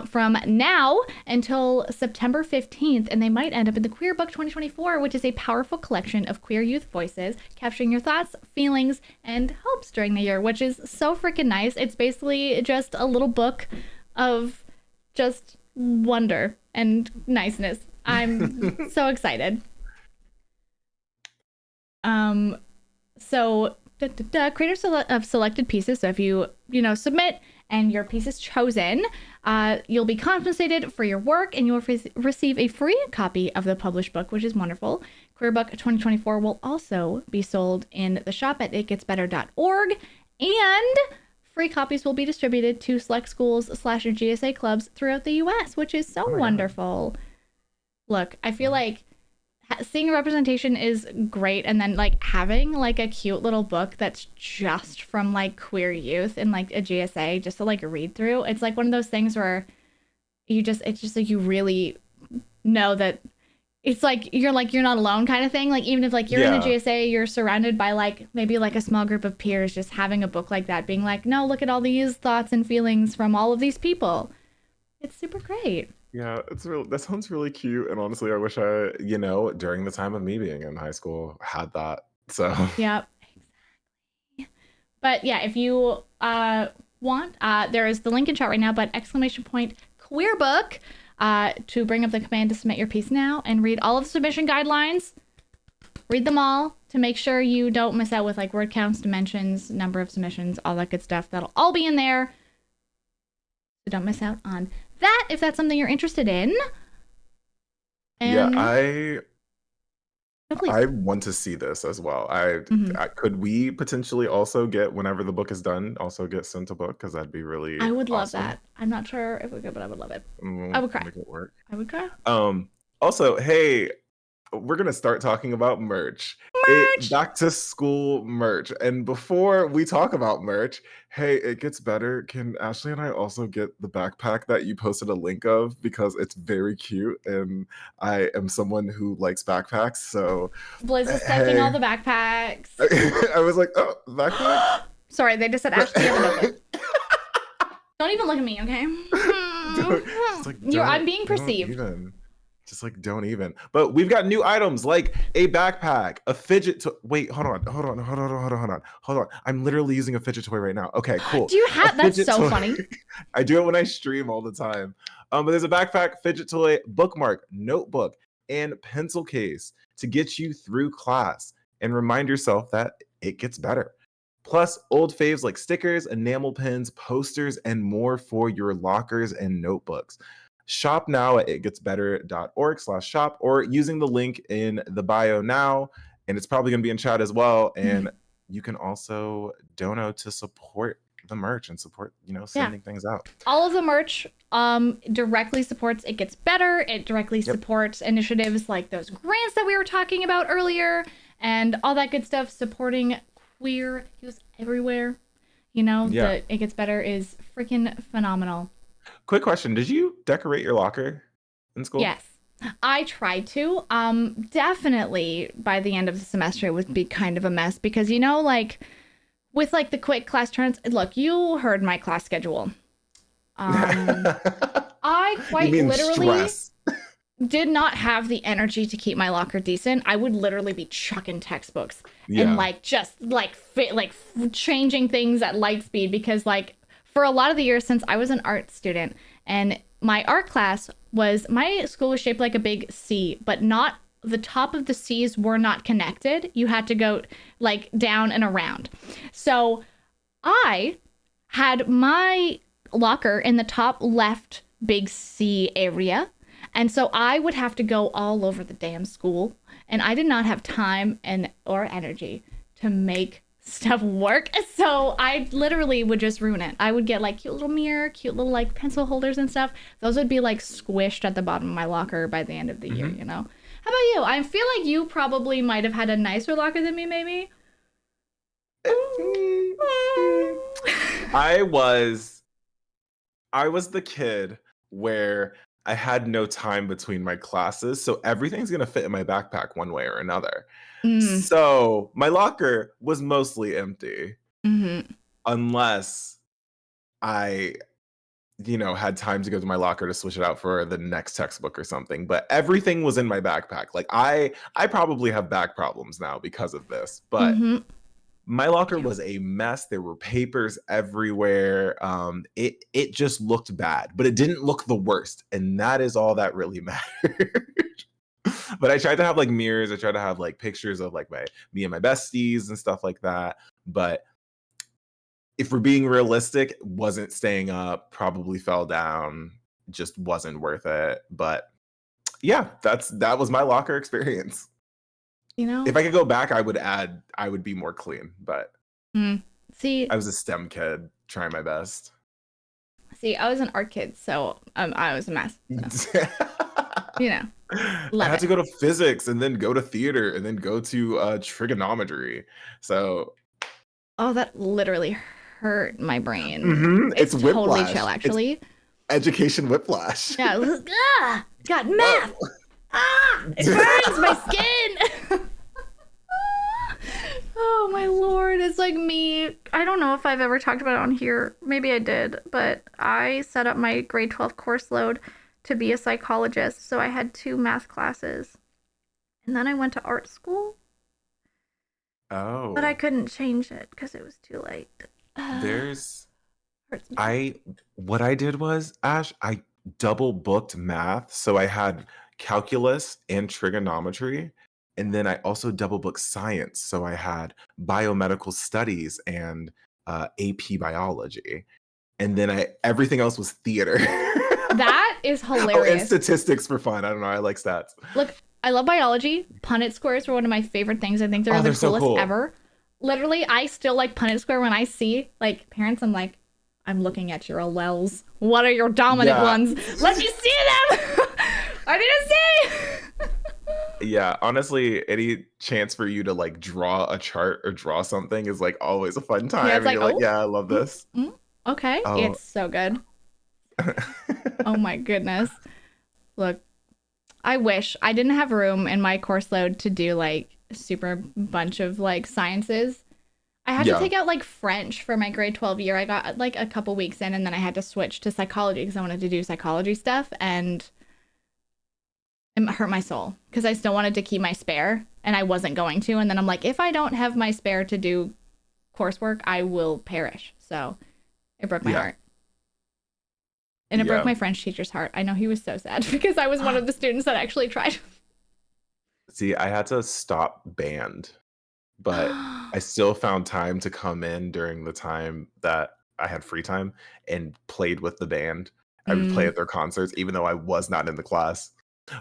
from now until September 15th, and they might end up in the Queer Book 2024, which is a powerful collection of queer youth voices capturing your thoughts, feelings, and hopes during the year, which is so freaking nice. It's basically just a little book of just wonder and niceness. I'm so excited. So creators of selected pieces. So if you submit and your piece is chosen, you'll be compensated for your work, and you'll receive a free copy of the published book, which is wonderful. Queer Book 2024 will also be sold in the shop at itgetsbetter.org, and free copies will be distributed to select schools / GSA clubs throughout the U.S., which is so wonderful. Look, I feel like seeing representation is great, and then like having like a cute little book that's just from like queer youth and like a GSA just to like read through. It's like one of those things where it's just like you really know that it's like you're not alone kind of thing. Like even if like you're in a GSA, you're surrounded by like maybe like a small group of peers, just having a book like that being like, no, look at all these thoughts and feelings from all of these people. It's super great. Yeah, that sounds really cute. And honestly, I wish I, during the time of me being in high school, had that. So yep, exactly. But yeah, if you want, there is the link in chat right now, but !queer book to bring up the command to submit your piece now and read all of the submission guidelines. Read them all to make sure you don't miss out with like word counts, dimensions, number of submissions, all that good stuff. That'll all be in there. So don't miss out on that if that's something you're interested in. And I want to see this as well. Could we potentially also get, whenever the book is done, also get sent a book? Because that'd be really I would awesome. love that. I'm not sure if we could, but I would love it. I would cry. Make it work. I would cry. Also, hey, we're gonna start talking about merch. Back to school merch. And before we talk about merch, hey, It Gets Better. Can Ashley and I also get the backpack that you posted a link of, because it's very cute and I am someone who likes backpacks. So Blizz is touching all the backpacks. I was like, oh, backpack. Sorry, they just said Ashley have a notebook. Don't even look at me, okay? I'm being perceived. Don't even. But we've got new items like a backpack, a fidget toy. Wait, hold on. I'm literally using a fidget toy right now. Okay, cool. Do you have? That's so funny. I do it when I stream all the time. But there's a backpack, fidget toy, bookmark, notebook, and pencil case to get you through class and remind yourself that it gets better. Plus, old faves like stickers, enamel pins, posters, and more for your lockers and notebooks. Shop now at itgetsbetter.org/shop or using the link in the bio now. And it's probably going to be in chat as well. And you can also donate to support the merch and support, sending things out. All of the merch directly supports It Gets Better. It directly supports initiatives like those grants that we were talking about earlier and all that good stuff, supporting queer youth everywhere. It Gets Better is freaking phenomenal. Quick question. Did you decorate your locker in school? Yes. I tried to. Definitely by the end of the semester, it would be kind of a mess because, you know, like with like the quick class turns, look, you heard my class schedule. I quite literally did not have the energy to keep my locker decent. I would literally be chucking textbooks and like just like changing things at light speed because like for a lot of the years since I was an art student and my art class my school was shaped like a big C, but not the top of the C's were not connected. You had to go like down and around. So I had my locker in the top left big C area. And so I would have to go all over the damn school. And I did not have time or energy to make stuff work. So I literally would just ruin it. I would get like cute little mirror, cute little like pencil holders and stuff. Those would be like squished at the bottom of my locker by the end of the year, you know? How about you? I feel like you probably might have had a nicer locker than me, maybe. I was the kid where I had no time between my classes, so everything's gonna fit in my backpack one way or another. So my locker was mostly empty, unless I, had time to go to my locker to switch it out for the next textbook or something. But everything was in my backpack. Like I probably have back problems now because of this, but. My locker was a mess. There were papers everywhere. It just looked bad, but it didn't look the worst. And that is all that really mattered. But I tried to have like mirrors. I tried to have like pictures of like me and my besties and stuff like that. But if we're being realistic, wasn't staying up, probably fell down, just wasn't worth it. But yeah, that was my locker experience. If I could go back, I would be more clean, but see, I was a STEM kid trying my best. See, I was an art kid, so I was a mess. So. I had to go to physics and then go to theater and then go to trigonometry. So, that literally hurt my brain. It's totally whiplash. chill, actually. It's education whiplash. Yeah, got math. It burns my skin. Oh my lord, it's like me. I don't know if I've ever talked about it on here. Maybe I did, but I set up my grade 12 course load to be a psychologist. So I had 2 math classes. And then I went to art school. Oh. But I couldn't change it because it was too late. What I did was, Ash, I double booked math. So I had calculus and trigonometry, and then I also double booked science, so I had biomedical studies and AP biology, and then everything else was theater. That is hilarious. Oh, and statistics for fun. I don't know, I like stats. Look, I love biology. Punnett squares were one of my favorite things. I think they're the coolest so cool. ever. Literally, I still like Punnett square. When I see like parents, I'm like, I'm looking at your alleles. What are your dominant ones? Let me see them. I didn't see. Yeah, honestly, any chance for you to like draw a chart or draw something is like always a fun time. Yeah, it's like, you're like, yeah, I love this. Okay, it's so good. Oh my goodness. Look, I wish I didn't have room in my course load to do like a super bunch of like sciences. I had to take out like French for my grade 12 year. I got like a couple weeks in and then I had to switch to psychology because I wanted to do psychology stuff, and it hurt my soul because I still wanted to keep my spare and I wasn't going to. And then I'm like, if I don't have my spare to do coursework, I will perish. So it broke my heart. And it broke my French teacher's heart. I know he was so sad because I was one of the students that actually tried. See, I had to stop band, but I still found time to come in during the time that I had free time and played with the band. I would play at their concerts, even though I was not in the class.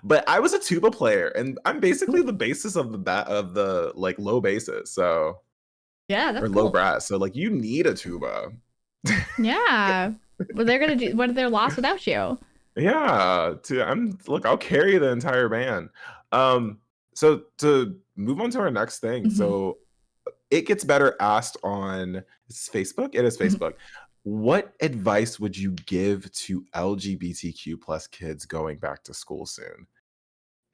But I was a tuba player, and I'm basically the bassist of the like low basses. So yeah, that's or cool. low brass. So like you need a tuba. Yeah. Well, they're gonna do what? They're lost without you. Yeah. I'll carry the entire band. So to move on to our next thing. So it gets better asked on Facebook. It is Facebook. what advice would you give to LGBTQ plus kids going back to school soon?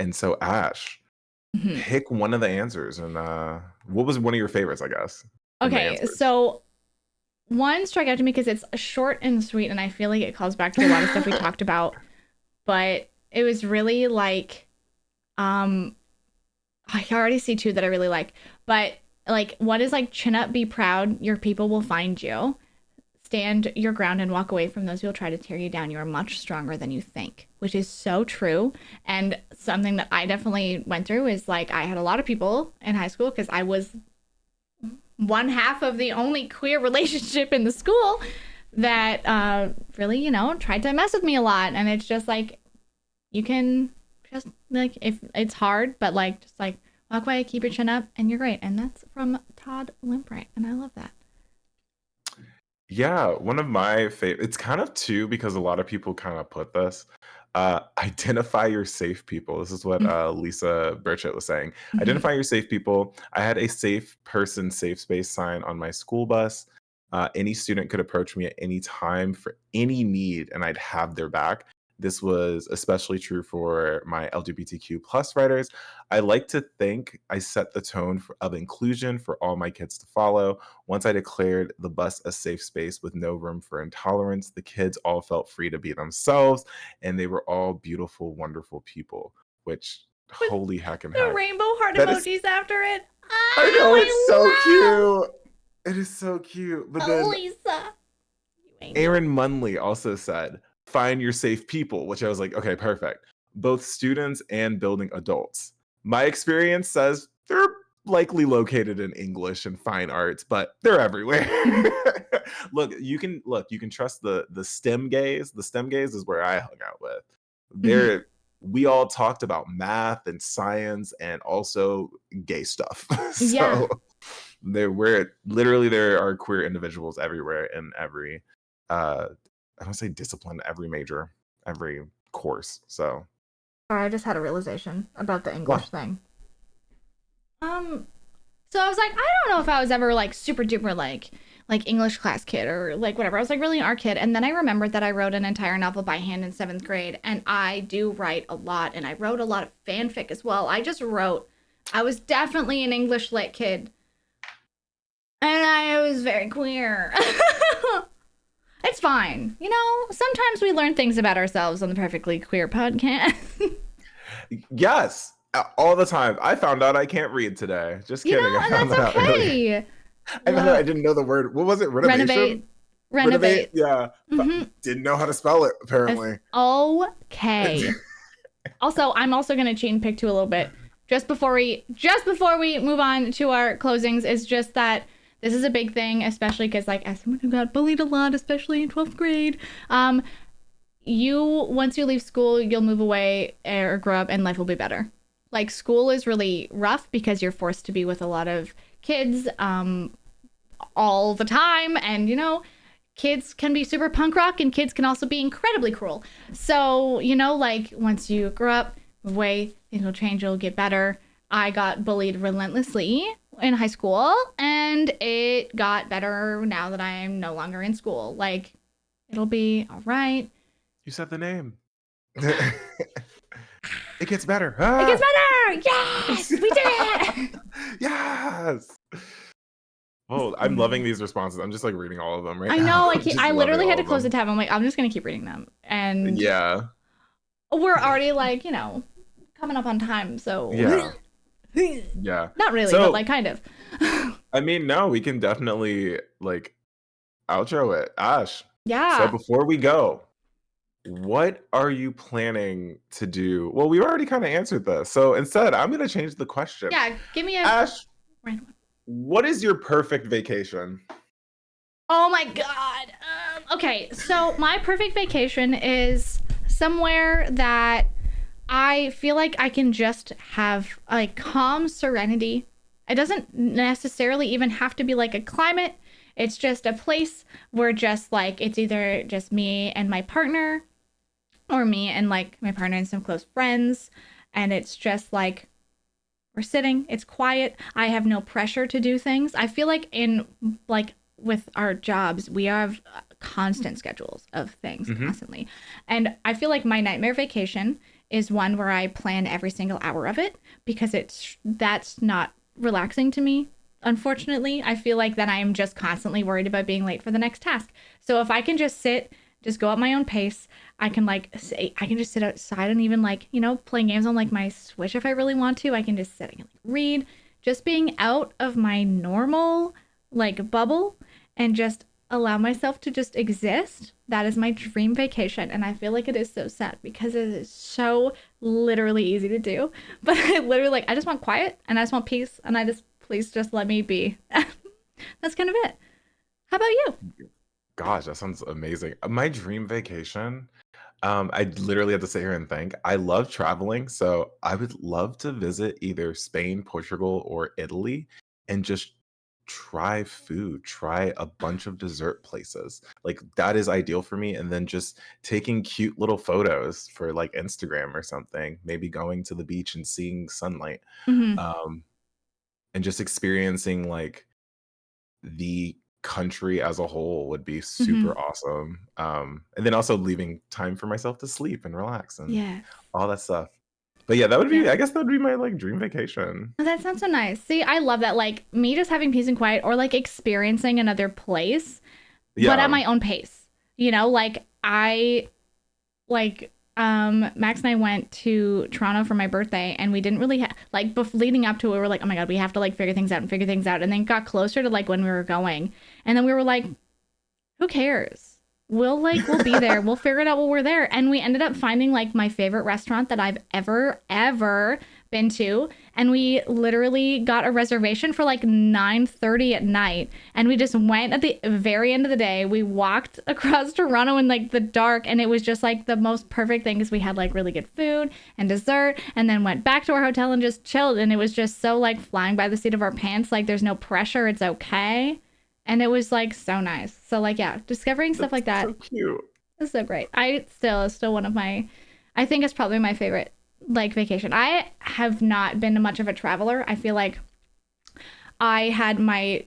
And so, Ash, pick one of the answers. And what was one of your favorites, I guess? Okay, so one struck out to me because it's short and sweet, and I feel like it calls back to a lot of stuff we talked about. But it was really like, I already see two that I really like. But like, one is like, chin up, be proud, your people will find you. Stand your ground and walk away from those who will try to tear you down. You are much stronger than you think, which is so true. And something that I definitely went through is like, I had a lot of people in high school because I was one half of the only queer relationship in the school that really, you know, tried to mess with me a lot. And it's just like, you can just like, if it's hard, but like, just like walk away, keep your chin up, and you're great. And that's from Todd Limbright. And I love that. Yeah, one of my favorite, it's kind of two because a lot of people kind of put this. Identify your safe people. This is what Lisa Burchett was saying. Identify your safe people. I had a safe person, safe space sign on my school bus. Any student could approach me at any time for any need, and I'd have their back. This was especially true for my LGBTQ plus writers. I like to think I set the tone of inclusion for all my kids to follow. Once I declared the bus a safe space with no room for intolerance, the kids all felt free to be themselves, and they were all beautiful, wonderful people, which holy heck and the heck. Rainbow heart emojis after it. I know, it's so cute. It is so cute. But then Lisa. Aaron Munley also said, find your safe people, which I was like, okay, perfect. Both students and building adults. My experience says they're likely located in English and fine arts, but they're everywhere. You can trust the STEM gays. The STEM gays is where I hung out with. We all talked about math and science and also gay stuff. So there are queer individuals everywhere in every I don't say discipline, every major, every course. So sorry, I just had a realization about the English thing. So I was like, I don't know if I was ever like super duper like English class kid or like whatever. I was like really an art kid. And then I remembered that I wrote an entire novel by hand in 7th grade. And I do write a lot. And I wrote a lot of fanfic as well. I was definitely an English lit kid. And I was very queer. It's fine. You know, sometimes we learn things about ourselves on the Perfectly Queer podcast. Yes, all the time. I found out I can't read today. Just kidding. And that's okay. I didn't know the word. What was it? Renovate. Yeah. Didn't know how to spell it, apparently. It's okay. Also, I'm also going to cheat and pick two a little bit. Just before we move on to our closings, is just that this is a big thing, especially because, like, as someone who got bullied a lot, especially in 12th grade, once you leave school, you'll move away or grow up and life will be better. Like, school is really rough because you're forced to be with a lot of kids all the time. And, you know, kids can be super punk rock and kids can also be incredibly cruel. So, you know, like, once you grow up, move away, things will change, you'll get better. I got bullied relentlessly in high school, and it got better now that I'm no longer in school. Like, it'll be all right. You said the name. It gets better. It gets better. Yes, we did it. Yes. Oh, I'm loving these responses. I'm just like reading all of them right now. I know. I literally had to close the tab. I'm like, I'm just gonna keep reading them, and yeah, we're already like, you know, coming up on time. So yeah. Yeah. Not really, but like kind of. I mean, no, we can definitely like outro it. Ash. Yeah. So before we go, what are you planning to do? Well, we already kind of answered this. So instead, I'm going to change the question. Yeah, give me a Ash, random one. What is your perfect vacation? Oh my God. Okay, so my perfect vacation is somewhere that I feel like I can just have a calm serenity. It doesn't necessarily even have to be like a climate. It's just a place where just like, it's either just me and my partner or me and like my partner and some close friends. And it's just like, we're sitting, it's quiet. I have no pressure to do things. I feel like with our jobs, we have constant schedules of things Mm-hmm. constantly. And I feel like my nightmare vacation is one where I plan every single hour of it because that's not relaxing to me. Unfortunately, I feel like that I'm just constantly worried about being late for the next task. So if I can just go at my own pace, I can I can just sit outside and even playing games on like my Switch if I really want to. I can just sit and read. Just being out of my normal bubble and just allow myself to just exist. That is my dream vacation. And I feel like it is so sad because it is so literally easy to do. But I literally I just want quiet and I just want peace and please just let me be. That's kind of it. How about you? Gosh, that sounds amazing. My dream vacation, I literally have to sit here and think. I love traveling, so I would love to visit either Spain, Portugal, or Italy and just try a bunch of dessert places. Like that is ideal for me. And then just taking cute little photos for like Instagram or something, maybe going to the beach and seeing sunlight. Mm-hmm. And just experiencing like the country as a whole would be Mm-hmm. super awesome. And then also leaving time for myself to sleep and relax and Yeah. all that stuff. But yeah, that would be, Yeah. I guess that would be my like dream vacation. Oh, that sounds so nice. See, I love that. Like me just having peace and quiet or like experiencing another place, but at Yeah. my own pace. Max and I went to Toronto for my birthday and we didn't really leading up to it, we were like, oh my God, we have to like figure things out. And then got closer to like when we were going. And then we were like, who cares? We'll be there. We'll figure it out while we're there. And we ended up finding like my favorite restaurant that I've ever been to. And we literally got a reservation for like 9:30 at night. And we just went at the very end of the day. We walked across Toronto in like the dark. And it was just like the most perfect thing because we had like really good food and dessert. And then went back to our hotel and just chilled. And it was just so like flying by the seat of our pants. Like there's no pressure. It's okay. And it was like so nice. So like, yeah, discovering stuff like that. So cute. It's so great. It's still one of my, I think it's probably my favorite like vacation. I have not been much of a traveler. I feel like I had my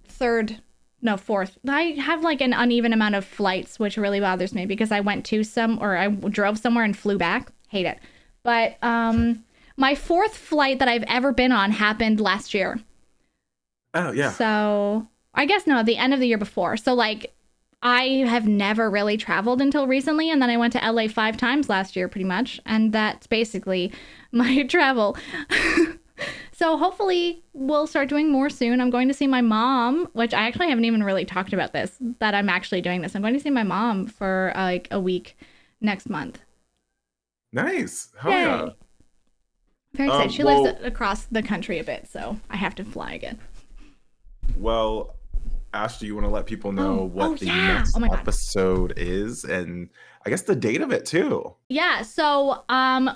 fourth. I have like an uneven amount of flights, which really bothers me because I drove somewhere and flew back. Hate it. But my fourth flight that I've ever been on happened last year. Oh yeah. So I guess no, at the end of the year before. So like I have never really traveled until recently. And then I went to LA 5 times last year pretty much. And that's basically my travel. So hopefully we'll start doing more soon. I'm going to see my mom, which I actually haven't even really talked about this, that I'm actually doing this. I'm going to see my mom for like a week next month. Nice. Hell Yay. yeah. Very excited. She lives across the country a bit, so I have to fly again. Well, Ash, do you want to let people know what the next episode is and I guess the date of it too? Yeah, so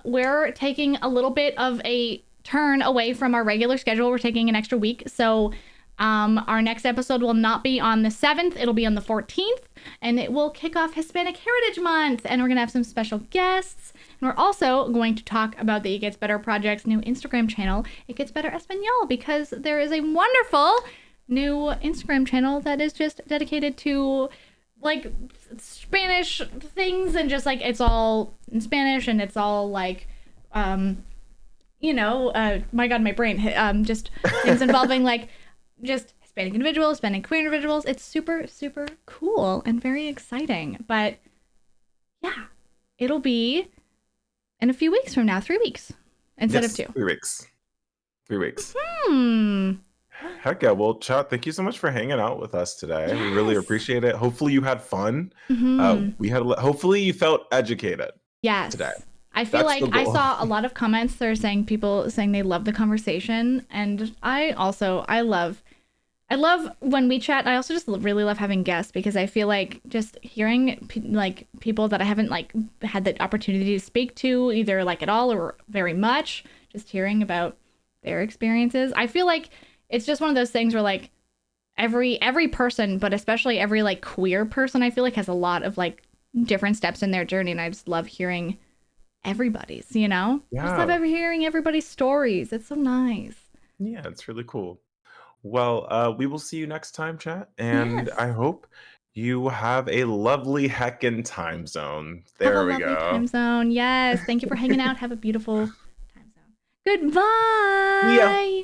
we're taking a little bit of a turn away from our regular schedule. We're taking an extra week. So our next episode will not be on the 7th. It'll be on the 14th. And it will kick off Hispanic Heritage Month. And we're going to have some special guests. And we're also going to talk about the It Gets Better Project's new Instagram channel, It Gets Better Espanol, because there is a wonderful new Instagram channel that is just dedicated to like Spanish things and just like it's all in Spanish and it's all like my God, my brain just things involving like just Hispanic individuals, Hispanic queer individuals. It's super, super cool and very exciting. But yeah, it'll be in a few weeks from now, 3 weeks instead of 2. 3 weeks. 3 weeks. Heck yeah. Well, chat, thank you so much for hanging out with us today. Yes. We really appreciate it. Hopefully you had fun. Hopefully you felt educated. Yes. Today. I feel like I saw a lot of comments that are saying people saying they love the conversation. And I love when we chat. I also just really love having guests because I feel like just hearing people that I haven't like had the opportunity to speak to either like at all or very much, just hearing about their experiences. I feel like it's just one of those things where like every person, but especially every like queer person, I feel like has a lot of like different steps in their journey. And I just love hearing everybody's, Yeah. I just love hearing everybody's stories. It's so nice. Yeah, it's really cool. Well, we will see you next time, chat. And Yes. I hope You have a lovely heckin' time zone. Have There a we lovely go. time zone. Yes. Thank you for hanging out. Have a beautiful time zone. Goodbye. Yeah.